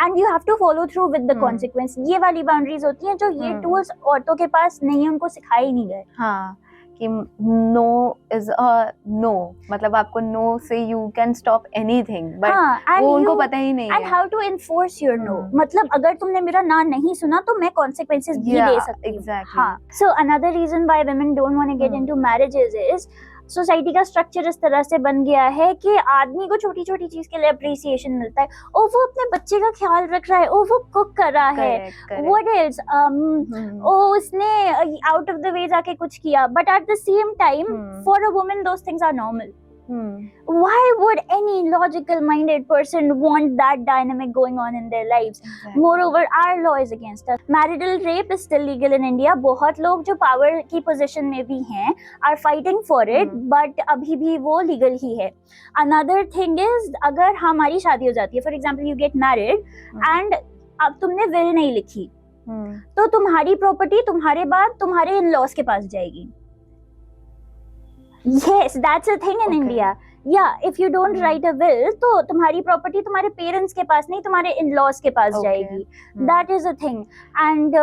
and you have to follow through with the consequence. ये वाली बाउंड्रीज होती हैं जो ये टूल्स औरतों के पास नहीं है, उनको सिखाए ही नहीं गए. हाँ, कि नो इज अ नो, मतलब आपको नो से you can stop anything, but वो उनको पता ही नहीं है. And how to enforce your no, मतलब अगर तुमने मेरा ना नहीं सुना तो मैं कॉन्सिक्वेंसेस भी दे सकती हूँ. हाँ. So another reason why women don't want to get into marriages is society का स्ट्रक्चर इस तरह से बन गया है कि आदमी को छोटी छोटी चीज के लिए अप्रिसिएशन मिलता है. ओ वो अपने बच्चे का ख्याल रख रहा है, ओ वो कुक कर रहा है, व्हाट एल्स, ओ उसने आउट ऑफ द वे जाके कुछ किया. But at the same time for a woman those things are normal. Why would any logical minded person want that dynamic going on in their lives? Moreover, our law is against us. Marital rape is still legal in India. बहुत लोग जो power की position में भी हैं are fighting for it, but अभी भी वो legal ही है. Another thing is, अगर हमारी शादी हो जाती है, for example you get married and अब तुमने will नहीं लिखी, तो तुम्हारी property तुम्हारे बाद तुम्हारे in-laws के पास जाएगी. Yes, that's a thing in India. Yeah, if you don't write a will, तो तुम्हारी प्रॉपर्टी तुम्हारे पेरेंट्स के पास नहीं, तुम्हारे इन-लॉज के पास जाएगी. That is a thing. And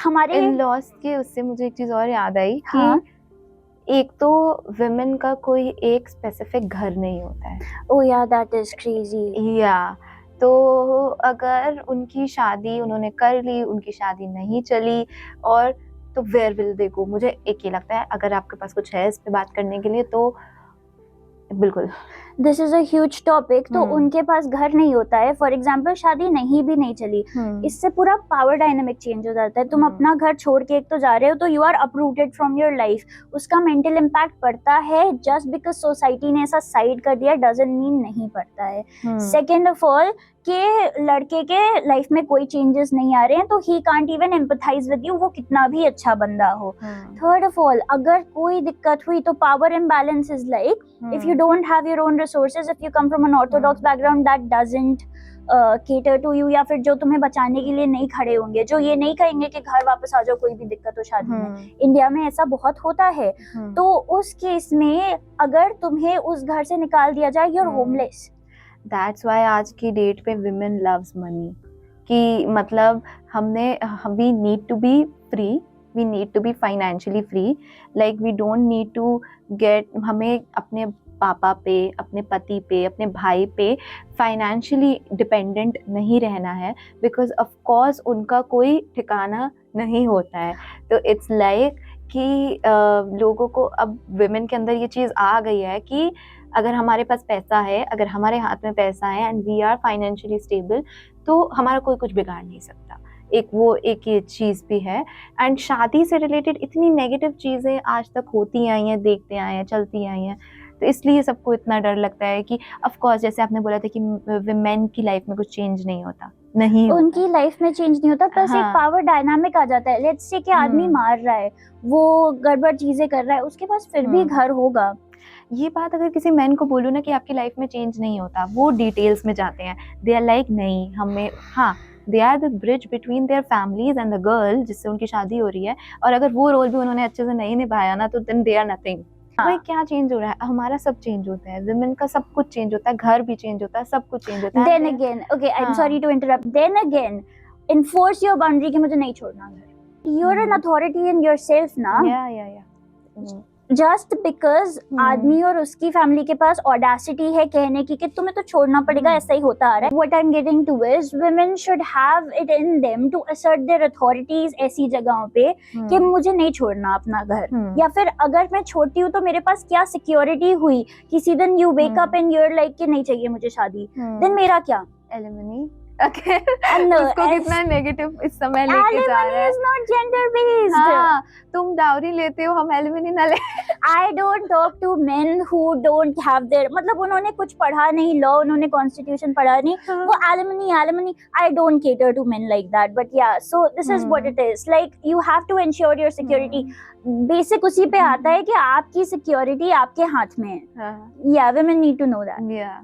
हमारे इन-लॉज के उससे मुझे एक चीज और याद आई कि एक तो विमेन का कोई एक स्पेसिफिक घर नहीं होता है. Oh yeah, that is crazy. तो अगर उनकी शादी उन्होंने कर ली, उनकी शादी नहीं चली, और तो वेयर विल दे गो. मुझे एक ये लगता है, अगर आपके पास कुछ है इस पे बात करने के लिए तो बिल्कुल. This is a huge topic. तो उनके पास घर नहीं होता है, फॉर एग्जाम्पल शादी नहीं चली, इससे पूरा पावर डायनामिक चेंज हो जाता है. तुम अपना घर छोड़ के एक तो जा रहे हो, तो you are uprooted from your life. उसका मेंटल इम्पैक्ट पड़ता है. जस्ट बिकॉज सोसाइटी ने ऐसा साइड कर दिया डजंट मीन नहीं पड़ता है. सेकेंड ऑफ ऑल कि लड़के के लाइफ में कोई चेंजेस नहीं आ रहे हैं, तो he can't even empathise with you, वो कितना भी अच्छा बंदा हो. थर्ड ऑफ ऑल, अगर कोई दिक्कत हुई तो power imbalance is like if you don't have your own resources, if you come from an orthodox background that doesn't cater to you, या फिर जो तुम्हें बचाने के लिए नहीं खड़े होंगे, जो ये नहीं कहेंगे कि घर वापस आ जाओ कोई भी दिक्कत हो शादी में. इंडिया में ऐसा बहुत होता है. तो उस केस में अगर तुम्हें उस घर से निकाल दिया जाए, you're homeless. That's why आज की डेट पे women loves money, कि मतलब we need to be free, we need to be financially free, like we don't need to get, हमें अपने पापा पे, अपने पति पे, अपने भाई पे फाइनेंशियली डिपेंडेंट नहीं रहना है, बिकॉज ऑफ कोर्स उनका कोई ठिकाना नहीं होता है. तो इट्स लाइक कि लोगों को अब विमेन के अंदर ये चीज़ आ गई है कि अगर हमारे पास पैसा है, अगर हमारे हाथ में पैसा है and we are financially stable, तो हमारा कोई कुछ बिगाड़ नहीं सकता. एक ये चीज़ भी है. एंड शादी से रिलेटेड इतनी नेगेटिव चीज़ें आज तक होती आई हैं, देखते आए हैं, चलती आई हैं, तो इसलिए सबको इतना डर लगता है कि ऑफ कोर्स जैसे आपने बोला था कि विमेन की लाइफ में कुछ चेंज नहीं होता, नहीं होता. उनकी लाइफ में चेंज नहीं होता, प्लस एक पावर डायनामिक आ जाता है. लेट्स से कि आदमी मार रहा है, वो गड़बड़ चीजें कर रहा है, उसके पास फिर भी घर होगा. ये बात अगर किसी मैन को बोलूँ ना कि आपकी लाइफ में चेंज नहीं होता, वो डिटेल्स में जाते हैं. दे आर लाइक नहीं, हमें they are the bridge between their families and the girl जिससे उनकी शादी हो रही है, और अगर वो रोल भी उन्होंने अच्छे से नहीं निभाया ना, तो देन दे आर नथिंग. भाई क्या चेंज हो रहा है? हमारा सब चेंज होता है, विमेन का सब कुछ चेंज होता है, घर भी चेंज होता है, सब कुछ चेंज होता है. Then again, okay, I'm sorry to interrupt. Then again, enforce your boundary कि मुझे नहीं छोड़ना घर. You're an authority in yourself ना. Yeah. जस्ट बिकॉज आदमी और उसकी फैमिली के पास ऑडेसिटी है कहने की कि तुम्हें तो छोड़ना पड़ेगा, ऐसा ही होता आ रहा है. What I am getting to is women should have it in them to assert their authorities ऐसी जगहों पे कि मुझे नहीं छोड़ना अपना घर, या फिर अगर मैं छोड़ती हूँ तो मेरे पास क्या सिक्योरिटी हुई. किसी दिन you wake up and you're like कि नहीं चाहिए मुझे शादी, देन मेरा क्या? एलिमनी. Okay. And उसको कितना नेगेटिव इस समय लेके जा रहे हैं. Alimony is not gender based. हाँ, तुम डाउरी लेते हो, हम एलिमनी ना ले. I don't talk to men who don't have their, मतलब उन्होंने कुछ पढ़ा नहीं लॉ, उन्होंने कॉन्स्टिट्यूशन पढ़ा नहीं, वो alimony. I don't cater to men like that, but yeah, so this is what it is. Like you have to ensure your security. Basic उसी पे आता है कि आपकी सिक्योरिटी आपके हाथ में है. Yeah, women need to know that. Yeah.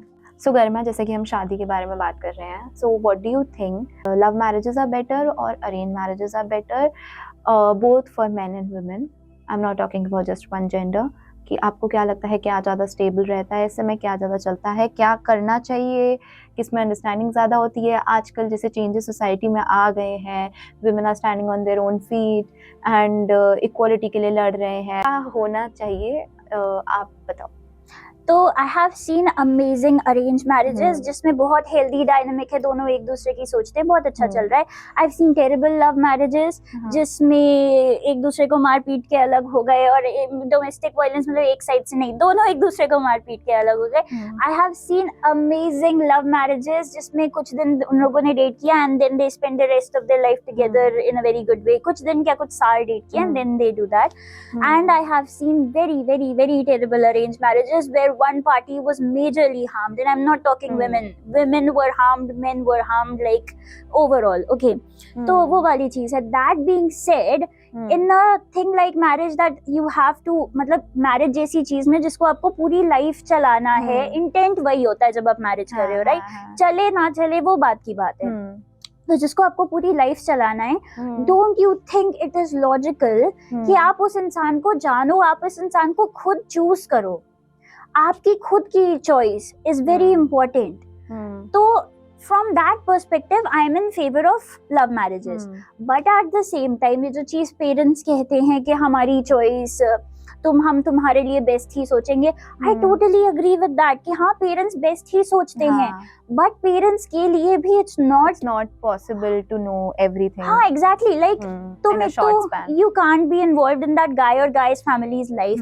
So गरिमा, जैसे कि हम शादी के बारे में बात कर रहे हैं, so what do you think, love marriages are better or arranged marriages are better, both for men and women? I'm not talking about just one gender. कि आपको क्या लगता है, क्या ज़्यादा स्टेबल रहता है इस समय, क्या ज़्यादा चलता है, क्या करना चाहिए, किसमें अंडरस्टैंडिंग ज़्यादा होती है? आजकल जैसे चेंजेस सोसाइटी में आ गए हैं, women are standing on their own feet and equality के लिए लड़ रहे हैं, क्या होना चाहिए, आप बताओ. तो आई have seen amazing arrange marriages जिसमें बहुत हेल्दी डायनामिक है, दोनों एक दूसरे की सोचते हैं, बहुत अच्छा चल रहा है. I have scene terrible love marriages जिसमें एक दूसरे को मार पीट के अलग हो गए, और डोमेस्टिक वायलेंस मतलब एक साइड से नहीं, दोनों एक दूसरे को मार पीट के अलग हो गए. I have seen amazing love marriages जिसमें कुछ दिन उन लोगों ने डेट किया and then they spend the rest of their life together in a very good way. कुछ दिन क्या, कुछ साल डेट किया and then they do that. And I have seen very very very terrible arrange marriages where one party was majorly harmed, and I'm not talking women were harmed, men were harmed, like overall. Okay, तो वो वाली चीज है. That being said, in a thing like marriage that you have to, मतलब मैरिज जैसी चीज में जिसको आपको पूरी लाइफ चलाना है, इंटेंट वही होता है जब आप मैरिज कर रहे हो, राइट? चले ना चले वो बात की बात है. तो जिसको आपको पूरी लाइफ चलाना है, don't you think it is logical कि आप उस इंसान को जानो, आप उस इंसान को खुद चूज करो. आपकी खुद की चॉइस इज वेरी इंपॉर्टेंट. तो from that perspective I am in favour of love marriages. But at the same time ये जो चीज पेरेंट्स कहते हैं कि हमारी चॉइस, हम तुम्हारे लिए बेस्ट ही सोचेंगे, I totally agree with that कि हाँ पेरेंट्स बेस्ट ही सोचते हैं, बट पेरेंट्स के लिए भी it's not possible to know everything. हाँ एग्जैक्टली, लाइक तुम्हें तो you can't be involved in that guy और गाइज फैमिलीज लाइफ.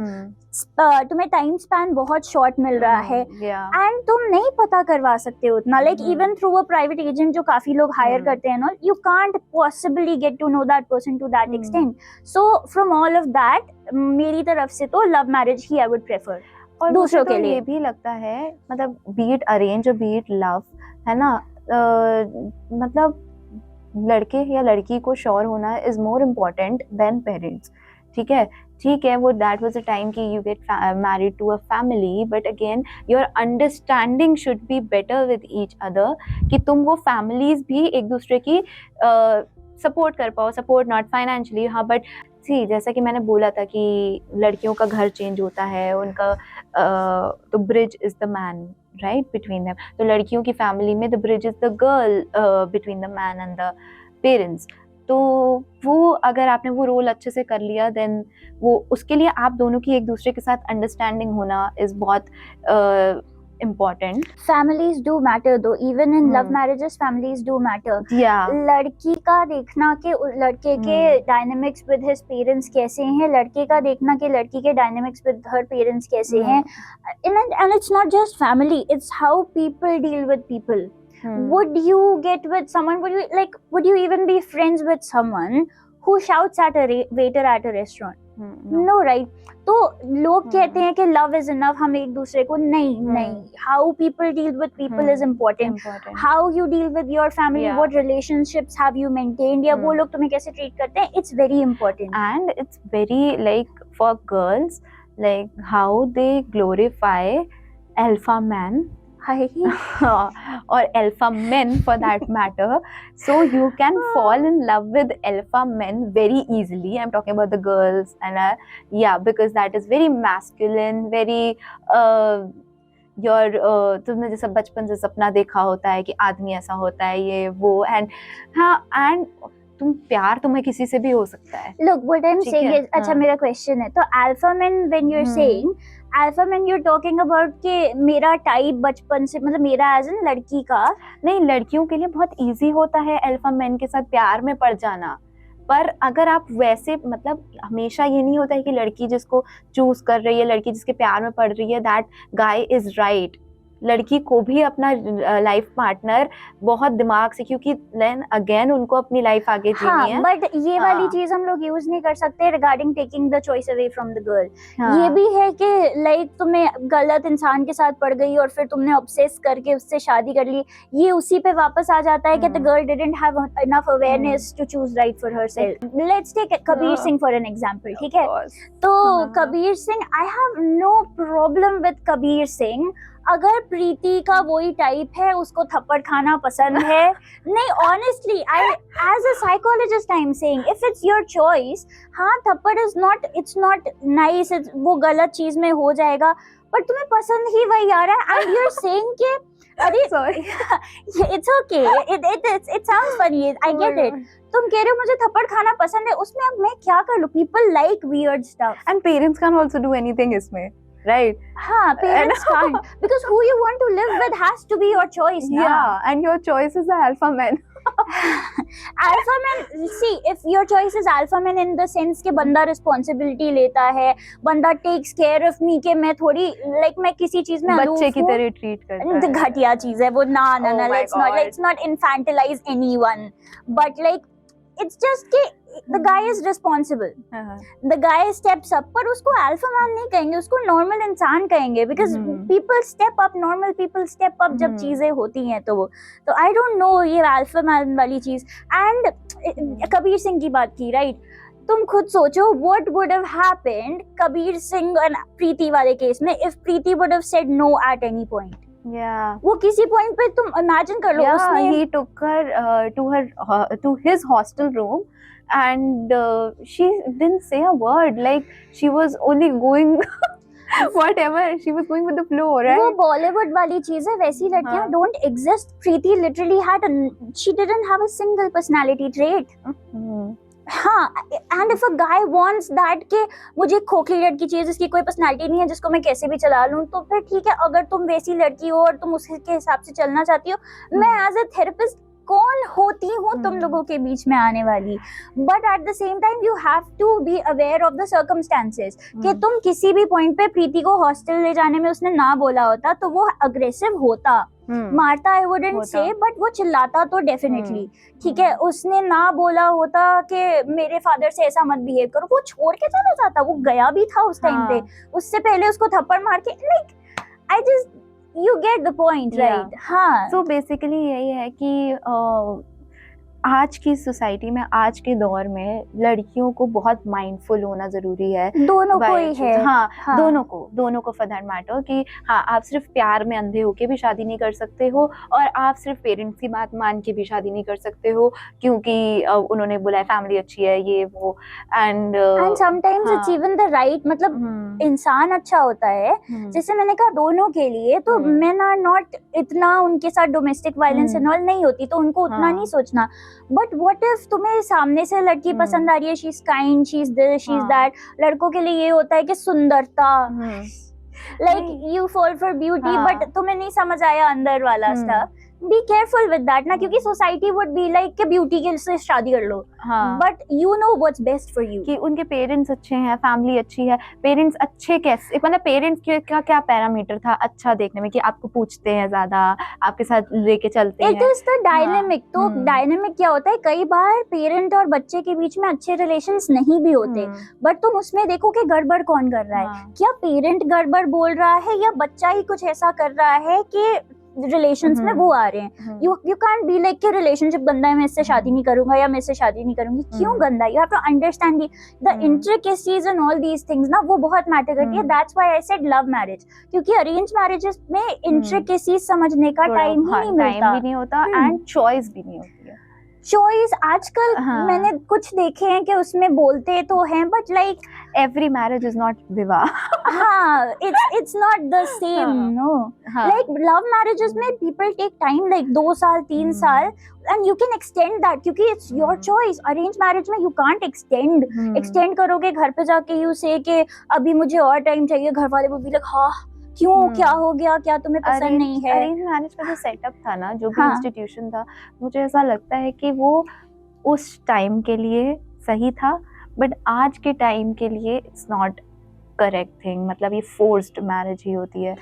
तुम्हें टाइम स्पैन बहुत शॉर्ट मिल रहा है एंड तुम नहीं पता करवा सकते उतना, like even through a private agent जो काफी लोग हायर करते हैं, you can't possibly get to know that person to that extent. So from all of that मेरी तरफ से तो लव मैरिज ही आई वुड प्रेफर. और दूसरों के लिए ये भी लगता है, मतलब बी इट अरेंज और बी इट लव, है ना, मतलब लड़के या लड़की को श्योर होना is more important than parents. ठीक है, वो दैट वाज अ टाइम कि you get married to a family, but again your understanding should be better with each other, कि तुम वो फैमिलीज भी एक दूसरे की सपोर्ट कर पाओ, सपोर्ट नॉट फाइनेंशियली, हाँ, बट सी जैसा कि मैंने बोला था कि लड़कियों का घर चेंज होता है, उनका तो bridge is the man, right, between them. तो लड़कियों की फैमिली में the bridge is the girl between the man and the parents. तो वो अगर आपने वो रोल अच्छे से कर लिया, देन वो उसके लिए आप दोनों की एक दूसरे के साथ अंडरस्टैंडिंग होना इज बहुत important. Families do matter though, even in love marriages families do matter. Yeah. लड़की का देखना कि लड़के के dynamics with his parents कैसे हैं, लड़के का देखना कि लड़की के dynamics with her parents कैसे हैं, and it's not just family, it's how people deal with people. Would you get with someone, would you even be friends with someone who shouts at a waiter at a restaurant? No, right? तो लोग कहते हैं कि love is enough, हम एक दूसरे को नहीं, how people deal with people is important. How you deal with your family, what relationships have you maintained, या वो लोग तुम्हें कैसे treat करते हैं, it's very important. And it's very, like, for girls, like how they glorify alpha man or alpha men for that matter. So you can fall in love with alpha men very easily. I'm talking about the girls, and yeah, because that is very masculine, very तुमने जैसा बचपन से सपना देखा होता है कि आदमी ऐसा होता है, ये वो, and हाँ, and तुम प्यार तुम्हें किसी से भी हो सकता है. Look, what I'm ठीक saying है, is, अच्छा हाँ. मेरा क्वेश्चन है, तो alpha man when you are saying, alpha man you are talking about कि मेरा टाइप बचपन से, मतलब मेरा एज इन लड़की का. नहीं, लड़कियों के लिए बहुत इजी होता है अल्फा मैन के साथ प्यार में पड़ जाना, पर अगर आप वैसे, मतलब हमेशा ये नहीं होता है कि लड़की जिसको चूज कर रही है, लड़की जिसके प्यार में पड़ रही है, दैट गाय इज राइट. लड़की को भी अपना लाइफ पार्टनर बहुत दिमाग से, क्योंकि देन अगेन उनको अपनी लाइफ आगे जीनी हाँ, है. बट ये वाली हाँ. चीज हम लोग यूज नहीं कर सकते regarding taking the choice away from the girl. हाँ. ये भी है कि लाइक तुम्हें गलत इंसान के साथ पड़ गई और फिर तुमने ऑब्सेस करके उससे शादी कर ली, ये उसी पे वापस आ जाता है कि the girl didn't have enough awareness to choose right for herself. Let's take Kabir Singh for an example, ठीक है. तो Kabir Singh, I have no problem with Kabir Singh अगर प्रीति का वही टाइप है, उसको थप्पड़ खाना पसंद है. नहीं, honestly, I as a psychologist I am saying if it's your choice, हाँ थप्पड़ is not, it's not nice, वो गलत चीज में हो जाएगा, बट तुम्हें पसंद ही वही आ रहा है एंड यू आर सेइंग कि अरे sorry, it's okay, it sounds funny, I get it. तुम कह रहे हो मुझे थप्पड़ खाना पसंद है, उसमें अब मैं क्या कर लूं? People like weird stuff and parents can also do anything इसमें, right? हाँ, parents can't, because who you want to live with has to be your choice now. Yeah, and your choice is the alpha man. Alpha man, see, if your choice is alpha man in the sense कि बंदा responsibility लेता है, बंदा takes care of me, कि मैं थोड़ी like मैं किसी चीज में बच्चे की तरह ट्रीट करता है, घटिया चीज है वो. ना ना ना, let's not infantilize anyone, but like it's just कि the guy is responsible, the guy steps up, पर उसको alpha man नहीं कहेंगे, उसको normal इंसान कहेंगे, because people step up, normal people step up जब चीजें होती हैं तो वो. तो I don't know ये alpha man वाली चीज. And कबीर सिंह की बात की, right? तुम खुद सोचो what would have happened Kabir Singh और प्रीति वाले केस में if Preeti would have said no at any point. Yeah. वो किसी पॉइंट पे तुम इमेजिन कर लो, उसने he took her to his hostel room and she didn't say a word, like she was only going whatever, she was going with the flow, right? वो बॉलीवुड वाली चीज है, वैसी लड़कियां don't exist. Preeti literally she didn't have a single personality trait. हाँ, and if a guy wants that कि मुझे खोखली लड़की चाहिए जिसकी कोई पर्सनालिटी नहीं है, जिसको मैं कैसे भी चला लूं, तो फिर ठीक है, अगर तुम वैसी लड़की हो और तुम उसके हिसाब से चलना चाहती हो, मैं एज अ थेरेपिस्ट कौन होती हूँ तुम लोगों के बीच में आने वाली. But at the same time you have to be aware of the circumstances कि तुम किसी भी पॉइंट पे प्रीति को हॉस्टल ले जाने में उसने ना बोला होता तो वो अग्रेसिव होता, मारता आई वुडंट से, बट वो चिल्लाता तो डेफिनेटली. ठीक है, उसने ना बोला होता कि मेरे फादर से ऐसा मत बिहेव करो, वो छोड़ के चला जाता. वो गया भी था उस टाइम पे, उससे पहले उसको थप्पड़ मार के, like I just, you get the point, right? हाँ. So basically यही है कि आज की सोसाइटी में, आज के दौर में लड़कियों को बहुत माइंडफुल होना जरूरी है. दोनों को ही है. हाँ, दोनों को फॉर दैट मैटर, कि हाँ, आप सिर्फ प्यार में अंधे होके भी शादी नहीं कर सकते हो और आप सिर्फ पेरेंट्स की बात मान के भी शादी नहीं कर सकते हो क्योंकि उन्होंने बोला है फैमिली अच्छी है, ये वो. And sometimes it's even the right, मतलब इंसान अच्छा होता है, जैसे मैंने कहा दोनों के लिए. तो मेन आर नॉट इतना, उनके साथ डोमेस्टिक वायलेंस एंड ऑल नहीं होती, तो उनको उतना नहीं सोचना. बट व्हाट इफ तुम्हें सामने से लड़की पसंद आ रही है, she is kind, she is this, she is that. लड़कों के लिए ये होता है कि सुंदरता, like you fall for beauty, but तुम्हें नहीं समझ आया अंदर वाला stuff. Be careful with that ना, क्योंकि सोसाइटी वुड बी लाइक कि ब्यूटी के से शादी कर लो, but you know what's best for you. कि उनके पेरेंट्स अच्छे हैं, फैमिली अच्छी है. पेरेंट्स अच्छे कैसे, मतलब पेरेंट्स का क्या पैरामीटर था अच्छा देखने में, कि आपको पूछते हैं ज्यादा, आपके साथ लेके चलते हैं. It is the dynamic. तो डायनेमिक क्या होता है, कई बार पेरेंट और बच्चे के बीच में अच्छे रिलेशंस नहीं भी होते, बट तुम उसमें देखो कि गड़बड़ कौन कर रहा है. क्या पेरेंट गड़बड़ बोल रहा है या बच्चा ही कुछ ऐसा कर रहा है कि रिलेशंस में वो आ रहे हैं. यू कांट बी लाइक कि रिलेशनशिप गंदा है, मैं इससे शादी नहीं करूंगा या मैं इससे शादी नहीं करूंगी. क्यों गंदा? You have to understand the intricacies and all these things ना, वो बहुत मैटर करती है. That's why I said love marriage, क्योंकि अरेंज मैरिजेस में इंट्रिकेसीज समझने का टाइम ही नहीं मिलता, टाइम भी नहीं होता एंड चॉइस भी नहीं होती है. चॉइस आजकल हाँ। मैंने कुछ देखे हैं कि उसमें बोलते तो हैं but like every marriage is not विवाह. हाँ it's not the same हाँ. no हाँ. like love marriages में people take time like 2 साल 3 साल and you can extend that क्योंकि it's your choice. arranged marriage में you can't extend करोगे घर पे जाके you say कि अभी मुझे और टाइम चाहिए, घर वाले will be like हाँ क्यों क्या हो गया, क्या तुम्हें पसंद नहीं है. अरेंज मैरिज का जो सेटअप था ना, जो भी हाँ. इंस्टीट्यूशन था, मुझे ऐसा लगता है कि वो उस टाइम के लिए सही था, बट आज के टाइम के लिए इट्स नॉट करेक्ट थिंग. मतलब ये फोर्स्ड मैरिज ही होती है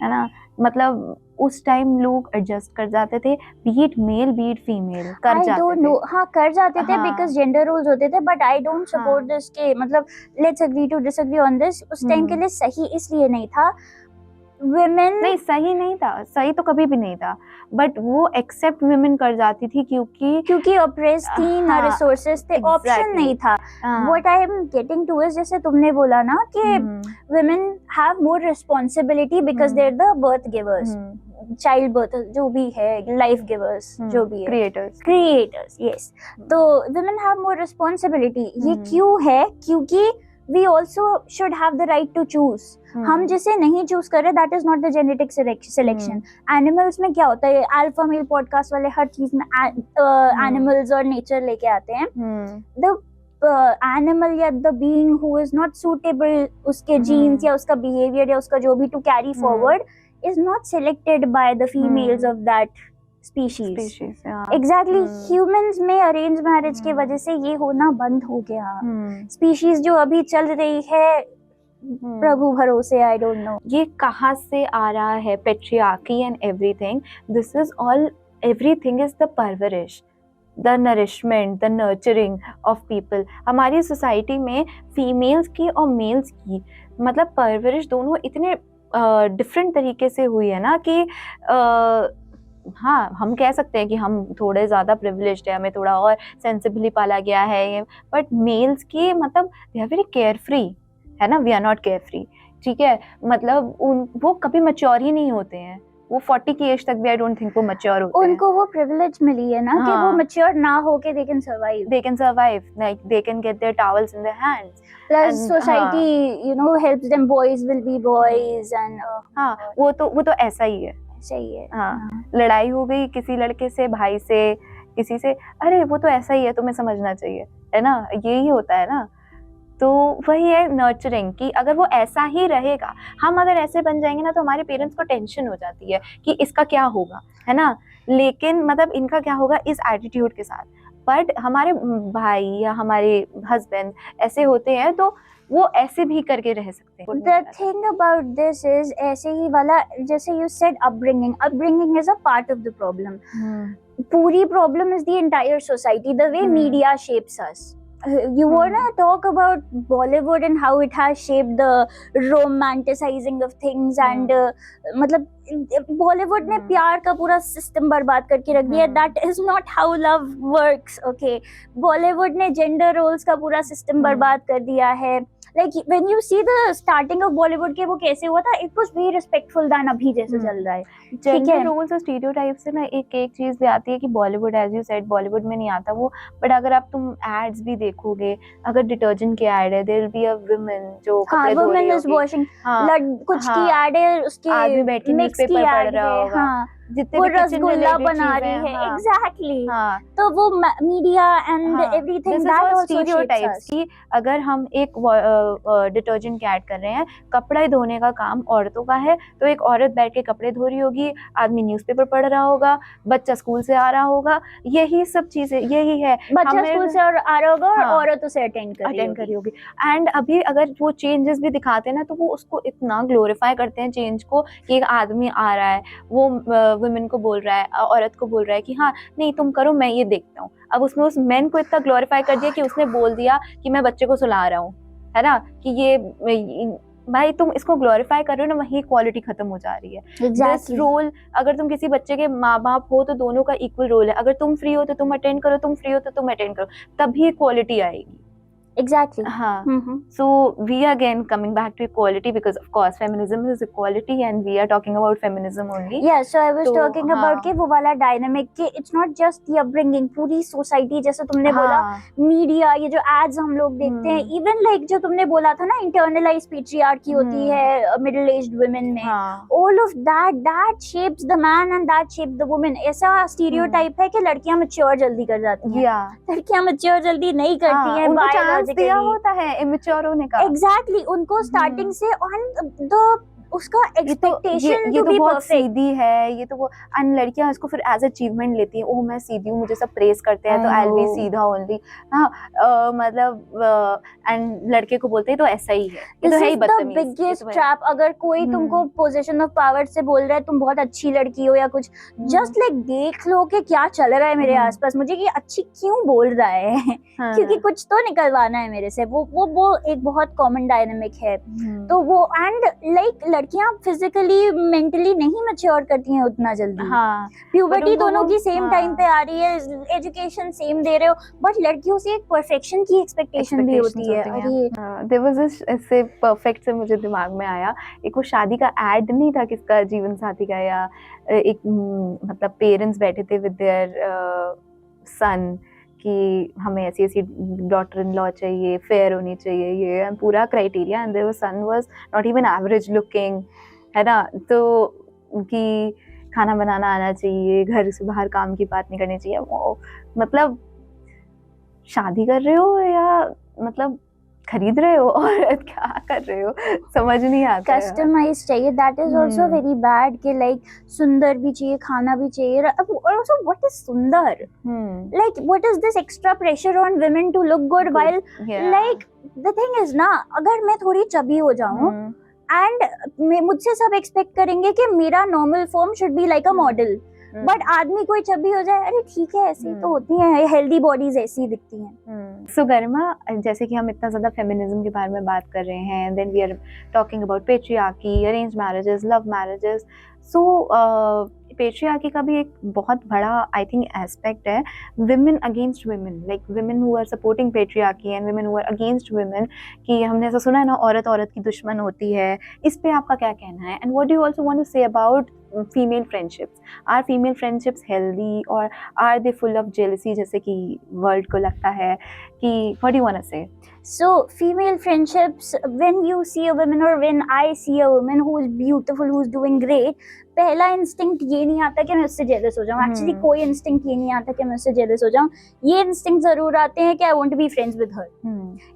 ना. मतलब उस टाइम लोग एडजस्ट कर जाते थे, बीट मेल बीट फीमेल कर I जाते don't थे. know. हाँ कर जाते थे हाँ. because gender roles होते थे but I don't support हाँ. this के मतलब let's agree to disagree on this. उस टाइम के लिए सही इसलिए नहीं था. women नहीं, सही नहीं था, सही तो कभी भी नहीं था, बट वो एक्सेप्ट वुमेन कर जाती थी क्योंकि oppressed थी ना, हाँ, resources थे, option exactly. नहीं था. हाँ. what I am getting to is जैसे तुमने बोला ना कि women have more responsibility because they're the birth givers, child birth जो भी है, life givers जो भी है, creators yes. तो women have more responsibility. ये क्यों है? क्योंकि we also should have the right to choose. हम जिसे नहीं चूज कर रहे that is not the genetic selection. animals में क्या होता है, alpha male podcast वाले हर चीज में animals और nature लेके आते हैं. the animal या the being who is not suitable उसके genes या उसका behavior या उसका जो भी to carry forward is not selected by the females of that species. yeah. Exactly. humans में arranged marriage के वजह से ये होना बंद हो गया. species जो अभी चल रही है प्रभु भरोसे, I don't know. ये कहाँ से आ रहा है? patriarchy and everything. This is all, everything is the परवरिश, the nourishment, the nurturing of people. हमारी सोसाइटी में फीमेल्स की और मेल्स की मतलब परवरिश दोनों इतने डिफरेंट तरीके से हुई है ना कि हाँ, हम कह सकते हैं कि हम थोड़े ज़्यादा प्रिविलेज्ड है, हमें थोड़ा और सेंसिबली पाला गया है, बट मेल्स की मतलब दे आर वेरी केयरफ्री है ना. वी आर नॉट केयरफ्री, ठीक है. मतलब वो कभी मैच्योर ही नहीं होते हैं. वो 40 की एज तक भी आई डोंट थिंक वो मैच्योर होते हैं. उनको वो प्रिविलेज मिली है ना कि वो मैच्योर ना होके they can survive, like they can get their towels in their hands. plus and, society you know helps them, boys will be boys and हाँ, वो तो ऐसा ही है. सही है. हाँ. लड़ाई हो गई किसी लड़के से, भाई से, किसी से, अरे वो तो ऐसा ही है, तुम्हें समझना चाहिए, है ना. यही होता है ना. तो वही है नर्चरिंग कि अगर वो ऐसा ही रहेगा, हम अगर ऐसे बन जाएंगे ना तो हमारे पेरेंट्स को टेंशन हो जाती है कि इसका क्या होगा, है ना. लेकिन मतलब इनका क्या होगा इस एटीट्यूड के साथ. बट हमारे भाई या हमारे हस्बैंड ऐसे होते हैं तो वो ऐसे भी करके रह सकते हैं. The thing about this is ऐसे ही वाला जैसे you said upbringing is a part of the problem. पूरी problem is the entire society, the way media shapes us. You wanna talk about Bollywood and how it has shaped the romanticizing of things and मतलब बॉलीवुड ने प्यार का पूरा सिस्टम बर्बाद करके रख दिया. That is not how love works. Okay, Bollywood ने जेंडर रोल्स का पूरा सिस्टम बर्बाद कर दिया है. Like when you see the starting of Bollywood के वो कैसे हुआ था, it was very respectful then अभी जैसे चल रहा है. जेंडर रोल्स और स्टीरियोटाइप से ना एक चीज भी आती है कि Bollywood, as you said, Bollywood में नहीं आता वो. बट अगर आप तुम एड्स भी देखोगे, अगर डिटर्जेंट की एड है, there will be a woman जो कपड़े धो रही होगी, कुछ की एड है, उसके आदमी बैठ के न्यूज़पेपर पढ़ रहा होगा, जितने वो भी किचन रसगुल्ला बना रही है. एग्जैक्टली. तो वो media and everything that also stereotypes की. अगर हम एक डिटर्जेंट की ऐड कर रहे हैं, कपड़े धोने का काम औरतों का है, तो एक औरत बैठ के कपड़े धो रही होगी, आदमी न्यूज़पेपर पढ़ रहा होगा, बच्चा स्कूल से आ रहा होगा. यही सब चीजें, यही है. बच्चा स्कूल से आ रहा होगा और औरत उसे अटेंड कर रही होगी. एंड अभी अगर वो चेंजेस भी दिखाते हैं ना तो वो उसको इतना ग्लोरीफाई करते हैं चेंज को कि एक आदमी आ रहा है, वो वुमेन को बोल रहा है, औरत को बोल रहा है कि हाँ नहीं तुम करो, मैं ये देखता हूँ. अब उसने उस मैन को इतना ग्लोरीफाई कर दिया कि उसने बोल दिया कि मैं बच्चे को सुला रहा हूँ, है ना, कि ये भाई तुम इसको ग्लोरीफाई कर रहे हो ना, वही क्वालिटी खत्म हो जा रही है. दिस रोल, अगर तुम किसी बच्चे के माँ बाप हो तो दोनों का इक्वल रोल है. अगर तुम फ्री हो तो तुम अटेंड करो, तुम फ्री हो तो तुम अटेंड करो, तभी क्वालिटी आएगी. Exactly. हाँ. Mm-hmm. So we again coming back to equality, because of course feminism is equality and we are talking about feminism only. Yeah, so I was तो talking about हाँ. कि वो वाला डायनामिक कि it's not just the upbringing, पूरी सोसाइटी, जैसे तुमने बोला हाँ. मीडिया, ये जो एड्स हम लोग देखते हैं, इवन लाइक जो तुमने बोला था ना इंटरनलाइज पेट्रियार्की होती है मिडिल एज्ड वुमेन में, हाँ. All of that shapes the man and that shape the women. ऐसा स्टीरियोटाइप है कि लड़कियां मैच्योर जल्दी कर जाती हैं, लड़कियां मैच्योर जल्दी नहीं करती हैं, उनको चांस दिया बायोलॉजिकली. होता है इमेच्योर होने का. एग्जैक्टली, उनको स्टार्टिंग से ऑन द उसका एक्सपेक्टेशन ये टू तो बी बहुत परफेक्ट. सीधी है, ये तो वो, एंड लड़कियां इसको फिर एज अचीवमेंट लेती हैं, ओह मैं सीधी हूँ, मुझे सब प्रेस करते हैं तो आई विल बी सीधा ओनली. हाँ, मतलब एंड लड़के को बोलते हैं तो ऐसा ही है, ये तो है ही बदतमीज. Biggest trap. अगर कोई तुमको पोजीशन ऑफ पावर से बोल रहा है तुम बहुत अच्छी लड़की हो या कुछ, जस्ट लाइक देख लो कि क्या चल रहा है मेरे आसपास, मुझे ये अच्छी क्यों बोल रहा है, क्योंकि कुछ तो निकलवाना है मेरे से. वो एक बहुत कॉमन डायनामिक है. तो वो एंड लाइक लड़कियां फिजिकली मेंटली नहीं मैच्योर करती हैं उतना जल्दी. हाँ. प्यूबर्टी दोनों की सेम टाइम पे आ रही है, एजुकेशन सेम दे रहे हो, बट लड़कियों से एक परफेक्शन की एक्सपेक्टेशन भी होती है. अरे देयर वाज दिस, ऐसे परफेक्ट से मुझे दिमाग में आया, एक वो शादी का एड नहीं था किसका, जीवन साथी का, या एक मतलब पेरेंट्स बैठे थे विद देयर सन कि हमें ऐसी ऐसी डॉटर इन लॉ चाहिए, फेयर होनी चाहिए, ये पूरा criteria, and there son was not even average looking, है ना. तो कि खाना बनाना आना चाहिए, घर से बाहर काम की बात नहीं करनी चाहिए. वो मतलब शादी कर रहे हो या मतलब खरीद रहे हो और क्या कर रहे हो, समझ नहीं आता. कस्टमाइज चाहिए, that is also very bad कि लाइक सुंदर भी चाहिए, खाना भी चाहिए. आल्सो व्हाट इज सुंदर, like what is this extra pressure on women to look good while, like the thing is ना, अगर मैं थोड़ी चबी हो जाऊं एंड मुझसे सब एक्सपेक्ट करेंगे कि मेरा normal form should be like a model, but आदमी कोई चबी हो जाए, अरे ठीक है ऐसी तो होती हैं, हेल्दी बॉडीज ऐसी दिखती हैं. सो गरिमा, जैसे कि हम इतना ज्यादा फेमिनिज्म के बारे में बात कर रहे हैं, then we are talking about patriarchy, arrange marriages, love marriages. So patriarchy का भी एक बहुत बड़ा आई थिंक एस्पेक्ट है, women against women, like women who are supporting patriarchy and women who are against women, कि हमने ऐसा सुना है ना, औरत औरत की दुश्मन होती है. इस पे आपका क्या कहना है, and what do you also want to say about female friendships? Are female friendships healthy or are they full of jealousy, जैसे कि world को लगता है कि, what do you want to say? So female friendships, when you see a woman or when I see a woman who is beautiful, who is doing great, पहला इंस्टिंक्ट ये नहीं आता कि मैं उससे जेलस हो जाऊं. एक्चुअली कोई इंस्टिंक्ट ये नहीं आता कि मैं उससे जेलस हो जाऊं. ये इंस्टिंक्ट जरूर आते हैं कि I want to be friends with her,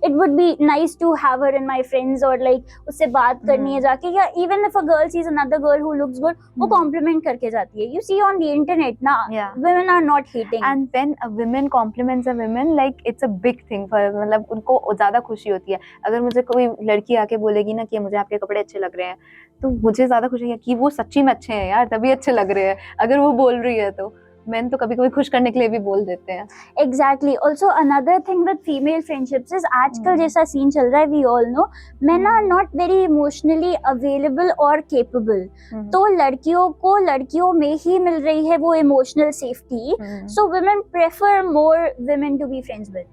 it would be nice to have her in my friends, और लाइक उससे बात करनी है जाके, या even if a girl sees another girl who looks good, वो कॉम्प्लीमेंट करके जाती है. You see on the internet ना, women are not hating, and when a woman compliments a woman, like it's a big thing for, मतलब उनको ज्यादा खुशी होती है. अगर मुझे कोई लड़की आके बोलेगी ना कि मुझे आपके कपड़े अच्छे लग रहे हैं, तो मुझे ज्यादा खुशी है कि वो सच्ची में अच्छे हैं यार, तभी अच्छे लग रहे हैं. अगर वो बोल रही है तो मैंने तो कभी कभी खुश करने के लिए भी बोल देते हैं. Exactly. Also another thing with female friendships is, आजकल जैसा सीन चल रहा है, we all know men are not very emotionally available और केपेबल. तो लड़कियों को लड़कियों में ही मिल रही है वो emotional safety, so women prefer more women to be friends with.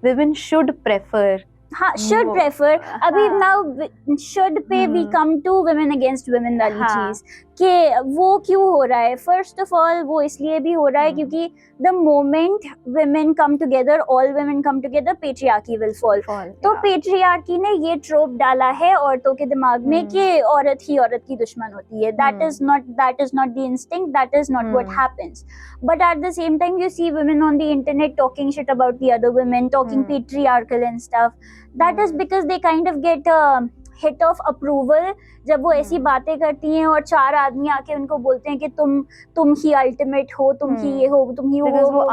Women should prefer, हाँ, should prefer. अभी now should पे we come to women against women वाली चीज, कि वो क्यों हो रहा है. फर्स्ट ऑफ ऑल वो इसलिए भी हो रहा है क्योंकि the moment women come together, all women come together, patriarchy will fall. तो patriarchy ने ये trope डाला है औरतों के दिमाग में कि औरत ही औरत की दुश्मन होती है. That is not the instinct, that is not what happens. But at the same time you see women on the internet talking shit about the other women, talking patriarchal and stuff. That is because they kind of get hit of approval जब वो ऐसी बातें करती हैं और चार आदमी आके उनको बोलते हैं कि तुम ही अल्टीमेट हो, तुम ही ये हो, तुम ही वो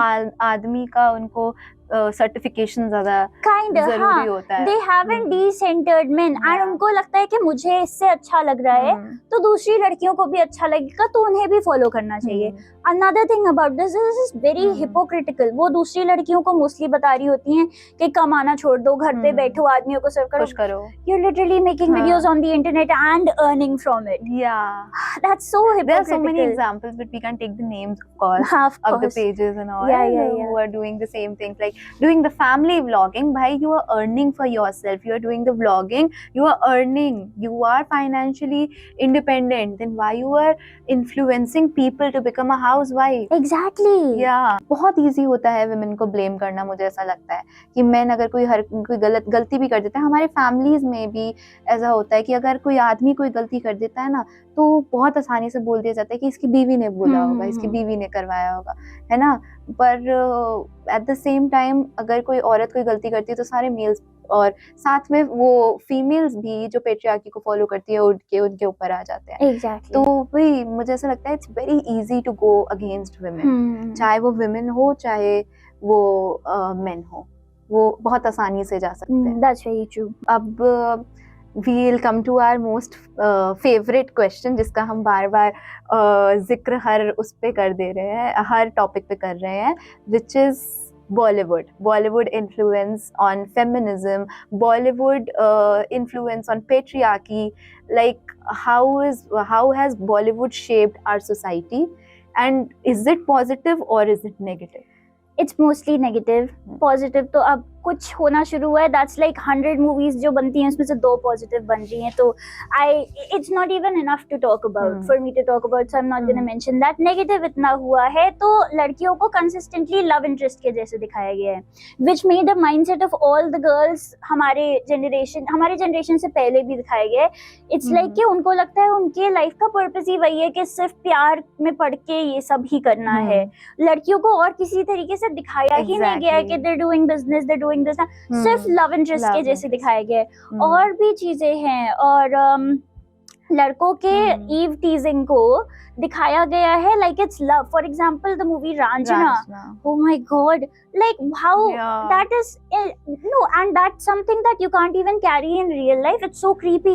आदमी का उनको सर्टिफिकेशन ज्यादा जरूरी होता है. They haven't de-centered men, and उनको लगता है कि मुझे इससे अच्छा लग रहा है तो दूसरी लड़कियों को भी अच्छा लगेगा, तो उन्हें भी फॉलो करना चाहिए. Another thing about this is very hypocritical. वो दूसरी लड़कियों को मोस्टली बता रही होती हैं कि कमाना छोड़ दो, घर पे बैठो, आदमियों को सर्व करो. You're literally making videos on the internet and earning from it. Yeah, that's so hypocritical. There are so many examples, but we can't take the names, of course, of the pages and all who are doing the same things. Like doing the family vlogging, bhai, you are earning for yourself. You are doing the vlogging, you are earning, you are financially independent. Then why you are influencing people to become a housewife? Exactly. Yeah, बहुत इजी होता है women को blame करना. मुझे ऐसा लगता है कि men अगर कोई गलती भी कर देता है, हमारे families में भी ऐसा होता है कि अगर कोई आदमी कोई गलती कर देता है ना, तो बहुत आसानी से बोल दिया जाता है कि इसकी बीवी ने बोला होगा, इसकी बीवी ने करवाया होगा, है ना. पर एट द सेम टाइम अगर कोई औरत कोई गलती करती है तो सारे मेल्स और साथ में वो फीमेल्स भी जो पेट्रियार्की को फॉलो करती है उनके ऊपर आ जाते हैं. Exactly. तो वही मुझे ऐसा लगता है it's very easy to go against women, चाहे वो वुमेन हो चाहे वो मेन हो, वो बहुत आसानी से जा सकते हैं. That's very true. अब we'll come to our most favorite question, जिसका हम बार बार जिक्र हर उस पे कर दे रहे हैं, हर टॉपिक पे कर रहे हैं, which is Bollywood influence on feminism, Bollywood influence on patriarchy. Like how has Bollywood shaped our society, and is it positive or is it negative? It's mostly negative. Positive तो अब कुछ होना शुरू हुआ है. That's like 100 movies जो बनती हैं उसमें से 2 positive बन रही हैं. तो it's not even enough to talk about for me to talk about, so I'm not gonna mention that. Negative इतना हुआ है तो लड़कियों को consistently love interest के जैसे दिखाया गया है, which made the mindset of all the girls हमारे generation से पहले भी दिखाया गया है. It's like कि उनको लगता है उनके लाइफ का पर्पस ही वही है कि सिर्फ प्यार में पढ़ के ये सब ही करना है. लड़कियों को और किसी तरीके से दिखाया ही नहीं गया है कि they're doing business, they're doing this. सिर्फ लव इंटरेस्ट के जैसे दिखाया गया है. और भी चीजें हैं, और लड़कों के ईव टीजिंग को दिखाया गया है like it's love. For example, the movie Ranjana. Oh my god, like how that is no, and that's something that you can't even carry in real life. It's so creepy.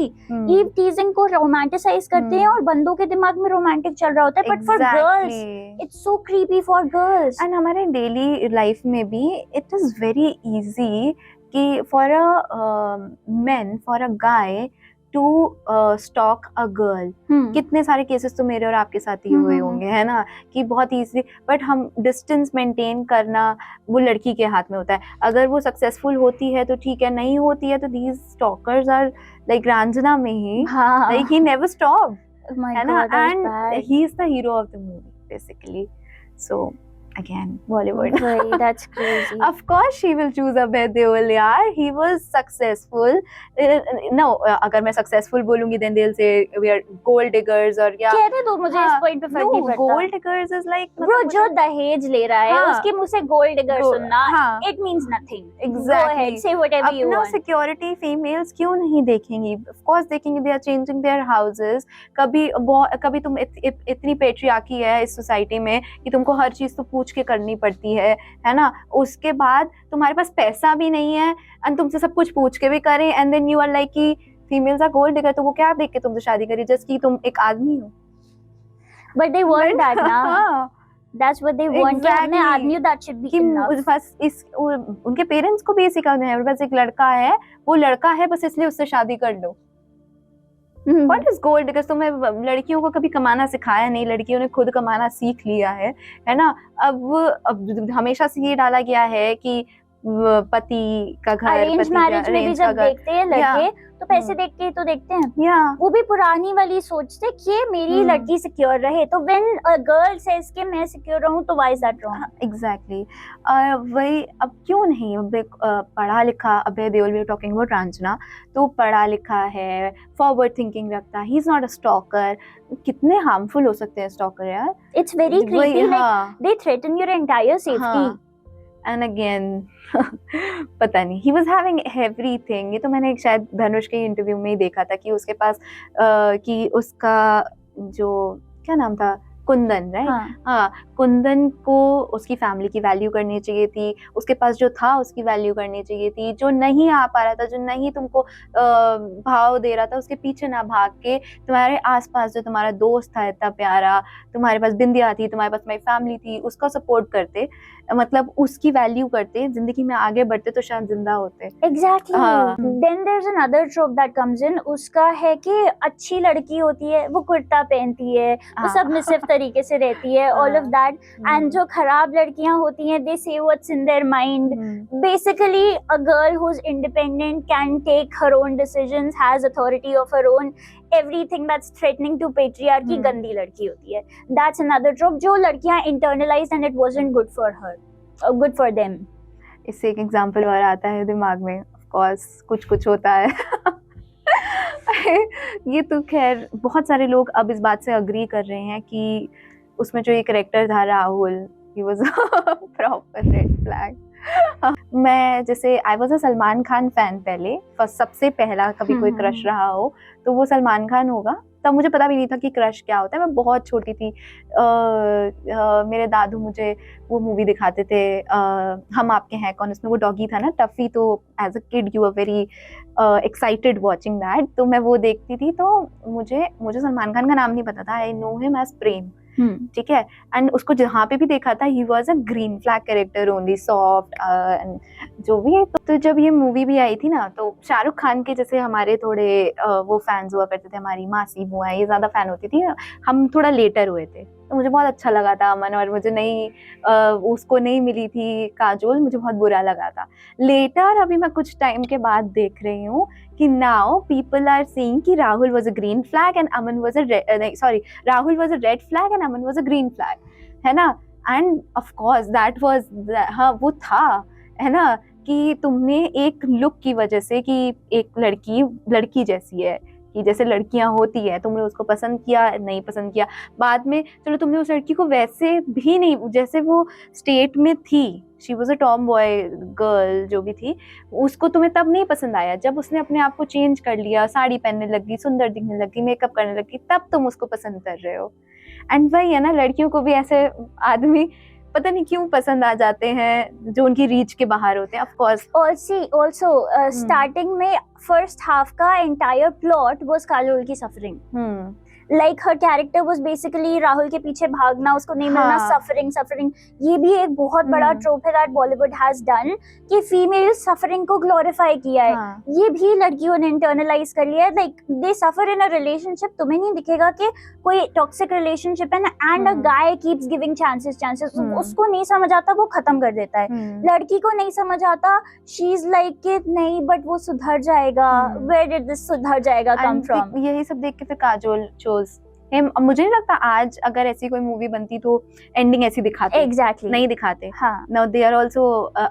Eve teasing को romanticize करते हैं और बंदों के दिमाग में romantic चल रहा होता है, but for girls it's so creepy for girls. And हमारे daily life में भी it is very easy कि for a man, for a guy to stalk a girl. कितने सारे केसेस तो मेरे और आपके साथ ही हुए होंगे, है ना, कि बहुत इजीली. बट हम डिस्टेंस मेंटेन करना वो लड़की के हाथ में होता है. अगर वो सक्सेसफुल होती है तो ठीक है, नहीं होती है तो these stalkers are like Ranjana में ही, like he never stopped, है ना, and he is the hero of the movie basically. So again, Bollywood. Right, that's crazy. Of course she will choose Abhay Deol, yaar. He was successful. No, अगर मैं successful बोलूँगी then they'll say we are gold diggers और क्या. कहने दो, मुझे इस point पे फर्क नहीं पड़ता. Gold diggers is like bro, जो दहेज ले रहा है उसके मुँह से gold digger सुनना, it means nothing. Exactly. Go ahead, say whatever you want. अपना security females क्यों नहीं देखेंगी? Of course देखेंगे. They are changing their houses. कभी तुम इतनी patriarchy है इस society में कि तुमको हर चीज तो के करनी पड़ती है ना. उसके बाद तुम्हारे पास पैसा भी नहीं है और तुमसे सब कुछ पूछ के भी करें, and then you are like कि फीमेल्स आर गोल्ड डिगर. तो वो क्या देख के तुमसे शादी करी? जस्ट कि तुम एक आदमी हो. बट दे वांट दैट ना. That's what they want. Exactly. I knew that should be enough. उनके पेरेंट्स को भी सिखाना है, बस एक लड़का है, वो लड़का है, बस इसलिए उससे शादी कर लो. What is gold? Because तुम्हें लड़कियों को कभी कमाना सिखाया नहीं, लड़कियों ने खुद कमाना सीख लिया है ना. अब हमेशा से ये डाला गया है कि पति का घर, अरेंज मैरिज में भी जब देखते हैं लड़के तो पैसे देख के तो देखते हैं. वो भी पुरानी वाली सोच से कि मेरी लड़की सिक्योर रहे. तो व्हेन अ गर्ल सेज कि मैं सिक्योर रहूं तो why is that wrong? Exactly. वही. अब क्यों नहीं पढ़ा लिखा Abhay Deol, we are talking about Ranjana, तो पढ़ा लिखा है, फॉरवर्ड थिंकिंग रखता है, he is not a stalker. कितने हार्मफुल हो सकते हैं स्टॉकर यार. It's very creepy, like they threaten your entire safety. And again, पता नहीं, he was having everything. ये तो मैंने शायद धनुष के इंटरव्यू में ही देखा था कि उसके पास कि उसका जो क्या नाम था, कुंदन, राइट. हाँ, कुंदन को उसकी फैमिली की वैल्यू करनी चाहिए थी, उसके पास जो था उसकी वैल्यू करनी चाहिए थी. जो नहीं आ पा रहा था, जो नहीं तुमको भाव दे रहा था, उसके पीछे ना भाग के तुम्हारे आसपास जो तुम्हारा दोस्त था इतना प्यारा, तुम्हारे पास बिंदिया थी, तुम्हारे पास माई फैमिली थी, उसका सपोर्ट करते, मतलब उसकी वैल्यू करते, जिंदगी में आगे बढ़ते तो शायद जिंदा होते. Exactly. Then there is another trope that comes in. उसका है कि अच्छी लड़की होती है, वो कुर्ता पहनती है, वो सबमिसिव तरीके से रहती है, all of that. And जो खराब लड़कियां होती हैं, they say what's in their mind. Basically, a girl who's independent can take her own decisions, has authority of her own. Everything that's threatening to patriarchy गंदी लड़की होती है. That's another trope जो लड़कियां internalized and it wasn't good for her, good for them. इससे एक एग्जांपल और आता है दिमाग में, ऑफ कोर्स कुछ कुछ होता है. ये तो खैर बहुत सारे लोग अब इस बात से अग्री कर रहे हैं कि उसमें जो ये करेक्टर था Rahul, he was proper red flag. मैं जैसे I was a Salman Khan fan पहले, सबसे पहला कभी कोई क्रश रहा हो तो वो सलमान खान होगा. तब मुझे पता भी नहीं था कि क्रश क्या होता है, मैं बहुत छोटी थी. मेरे दादू मुझे वो मूवी दिखाते थे, हम आपके हैं कौन, उसमें वो डॉगी था ना टफी, तो as a kid you are very excited watching that, तो मैं वो देखती थी. तो मुझे सलमान खान का नाम नहीं पता था. आई नो हिम एज प्रेम, ठीक है. एंड उसको जहाँ पे भी देखा था he was a green flag character only, soft जो भी है. तो जब ये मूवी भी आई थी ना, तो शाहरुख खान के जैसे हमारे थोड़े वो फैंस हुआ करते थे, हमारी मासी बुआ ये ज्यादा फैन होती थी. हम थोड़ा लेटर हुए थे, तो मुझे बहुत अच्छा लगा था अमन, और मुझे उसको नहीं मिली थी काजोल, मुझे बहुत बुरा लगा था. लेटर अभी मैं कुछ टाइम के बाद देख रही हूँ कि नाउ पीपल आर सेइंग कि Rahul was a green flag and Aman was Rahul was a red flag and Aman was a green flag, है ना. End of course that was, हाँ वो था, है ना, कि तुमने एक लुक की वजह से, कि एक लड़की जैसी है, कि जैसे लड़कियां होती है, तुमने उसको पसंद किया, नहीं पसंद किया. बाद में चलो तुमने उस लड़की को वैसे भी नहीं, जैसे वो स्टेट में थी, she was a Tom boy girl जो भी थी, उसको तुम्हें तब नहीं पसंद आया. जब उसने अपने आप को चेंज कर लिया, साड़ी पहनने लगी, सुंदर दिखने लगी, मेकअप करने लगी, तब तुम उसको पसंद कर रहे हो. एंड वही है ना, लड़कियों को भी ऐसे आदमी पता नहीं क्यों पसंद आ जाते हैं जो उनकी रीच के बाहर होते हैं. ऑफ कोर्स also starting में first half का entire plot was काजोल की suffering. Like her character was basically Rahul के पीछे भागना, उसको नहीं मिलना, suffering. ये भी एक बहुत बड़ा trope है that Bollywood has done, कि female suffering को glorify किया है. ये भी लड़कियों ने internalize कर लिया है. Like they suffer in a relationship, तुम्हें नहीं दिखेगा कि कोई toxic relationship है ना, and a guy keeps giving chances. उसको नहीं समझ आता, वो खत्म कर देता है. लड़की को नहीं समझ आता, she is like कि नहीं but वो सुधर जाएगा. Where did this सुधर जाएगा come from? यही सब देख के फिर काजोल मुझे नहीं लगता आज अगर ऐसी कोई मूवी बनती तो एंडिंग ऐसी दिखाते. Exactly. नहीं दिखाते. हाँ. Now they are also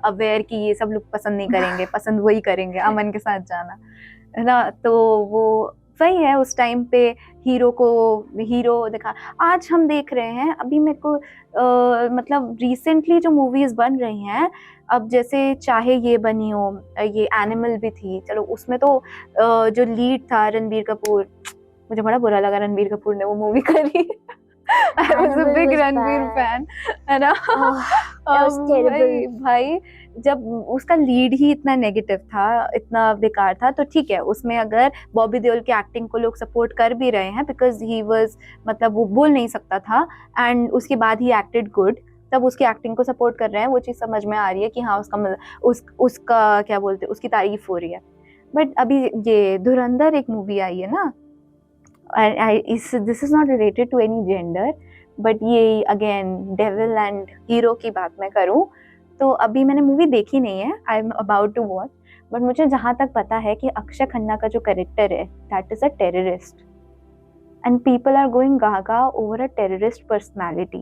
aware कि ये सब लोग पसंद नहीं करेंगे, पसंद वही करेंगे अमन के साथ जाना, है ना. तो वो वही है, उस टाइम पे हीरो दिखा. आज हम देख रहे हैं, अभी मेरे को मतलब रिसेंटली जो मूवीज बन रही हैं, अब जैसे चाहे ये बनी हो, ये एनिमल भी थी, चलो उसमें तो जो लीड था रणबीर कपूर, मुझे बड़ा बुरा लगा रणबीर कपूर ने वो मूवी करी. I was a big Ranbir fan, है ना. भाई जब उसका लीड ही इतना नेगेटिव था, इतना बेकार था, तो ठीक है उसमें अगर बॉबी देओल की एक्टिंग को लोग सपोर्ट कर भी रहे हैं बिकॉज ही वाज, मतलब वो बोल नहीं सकता था एंड उसके बाद ही एक्टेड गुड, तब उसकी एक्टिंग को सपोर्ट कर रहे हैं, वो चीज़ समझ में आ रही है कि हाँ उसका क्या बोलते, उसकी तारीफ हो रही है. बट अभी ये धुरंधर एक मूवी आई है ना, this is not related to any gender, but ये अगेन डेविल एंड हीरो की बात मैं करूँ तो अभी मैंने मूवी देखी नहीं है, I am about to watch, but मुझे जहाँ तक पता है कि अक्षय खन्ना का जो कैरेक्टर है that is a terrorist and people are going gaga over a terrorist personality.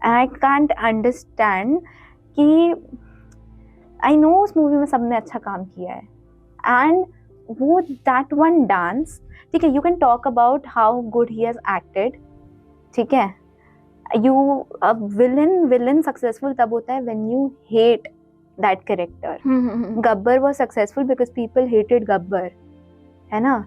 And I can't understand कि आई नो उस मूवी में सबने अच्छा काम किया है एंड वो दैट वन डांस, ठीक है, you can talk about how good he has acted, ठीक है. विलन सक्सेसफुल तब होता है when you hate that character. Gabbar was successful because people hated Gabbar, है ना.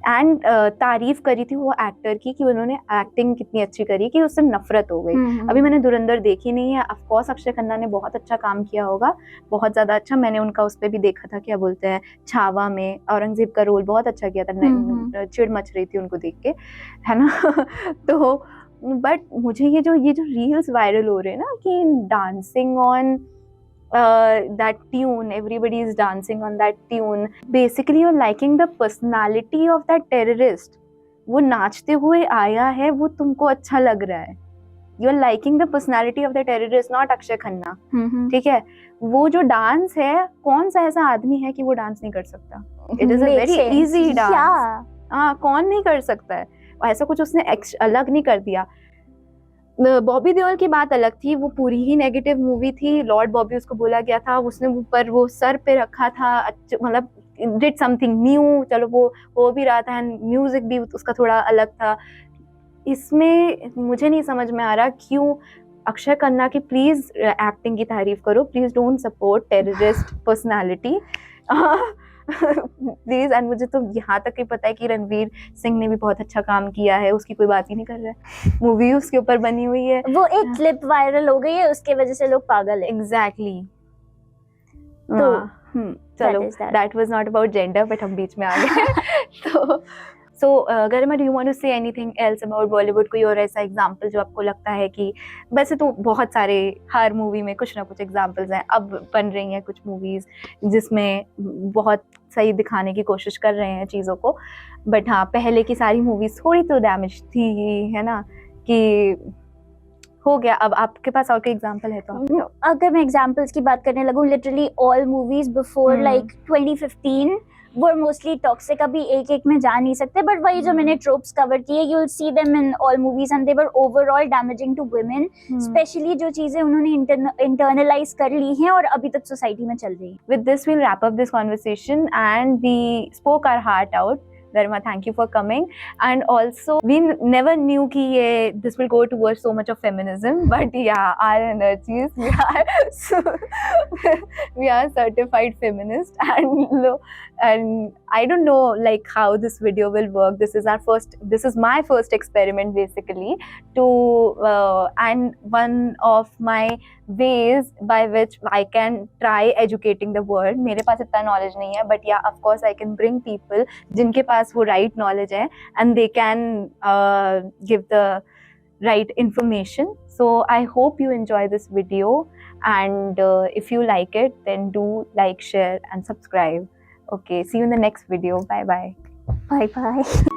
एंड तारीफ करी थी वो एक्टर की कि उन्होंने एक्टिंग कितनी अच्छी करी कि उससे नफरत हो गई. अभी मैंने धुरंधर देखी नहीं है. ऑफ कोर्स अक्षय खन्ना ने बहुत अच्छा काम किया होगा, बहुत ज्यादा अच्छा. मैंने उनका उस पर भी देखा था, क्या बोलते हैं, छावा में औरंगजेब का रोल बहुत अच्छा किया था. चिड़ मच रही थी उनको देख के, है ना. तो बट मुझे ये जो रील्स वायरल हो रहे हैं ना कि dancing on that tune, everybody is dancing on that tune, basically you're liking the personality of that terrorist, वो नाचते हुए आया है, वो तुमको अच्छा लग रहा है, you are liking the personality of the terrorist, not Akshay Khanna, ठीक है। वो जो डांस है, कौन सा ऐसा आदमी है कि वो डांस नहीं कर सकता? It is a very easy dance. हाँ, कौन नहीं कर सकता है? ऐसा कुछ उसने अलग नहीं कर दिया। बॉबी देओल की बात अलग थी, वो पूरी ही नेगेटिव मूवी थी, लॉर्ड बॉबी उसको बोला गया था, उसने ऊपर वो सर पे रखा था, मतलब डिड समथिंग न्यू, चलो वो हो भी रहा था, एंड म्यूजिक भी उसका थोड़ा अलग था। इसमें मुझे नहीं समझ में आ रहा क्यों अक्षय खन्ना की प्लीज एक्टिंग की तारीफ करो, please don't support terrorist personality please. And मुझे तो यहाँ तक ही पता है कि रणवीर सिंह ने भी बहुत अच्छा काम किया है, उसकी कोई बात ही नहीं कर रहा है, मूवी उसके ऊपर बनी हुई है, वो एक क्लिप वायरल हो गई है, उसके वजह से लोग पागल है। एग्जैक्टली। तो चलो, that was not about gender, but हम बीच में आ गए। So, Garima, do you want to say anything else about Bollywood? कोई और ऐसा एग्जाम्पल जो आपको लगता है कि, वैसे तो बहुत सारे हर मूवी में कुछ ना कुछ एग्जाम्पल्स हैं, अब बन रही हैं कुछ मूवीज जिसमें बहुत सही दिखाने की कोशिश कर रहे हैं चीज़ों को, बट हाँ, पहले की सारी मूवीज थोड़ी तो डैमेज थी, है ना, कि हो गया। अब आपके पास और कोई एग्जाम्पल है तो आप बताओ। अगर मैं एग्जाम्पल्स की बात करने लगूं, literally all movies before like 2015 were mostly toxic. अभी एक में जा नहीं सकते, बट वही जो मैंने ट्रोप्स कवर किए, you'll see them in all movies and they were overall damaging to women, especially जो चीजें उन्होंने internalize कर ली हैं और अभी तक सोसाइटी में चल रही हैं। With this, we'll wrap up this conversation and we spoke our heart out. Garima, thank you for coming. And also, we never knew कि this will go towards so much of feminism, but yeah, our energies, we are certified feminist, and I don't know like how this video will work. This is my first experiment basically and one of my ways by which I can try educating the world. मेरे पास इतना knowledge नहीं है, but yeah, of course I can bring people जिनके पास वो right knowledge है, and they can give the right information. So I hope you enjoy this video, and if you like it, then do like, share and subscribe. Okay, see you in the next video. Bye bye. Bye bye.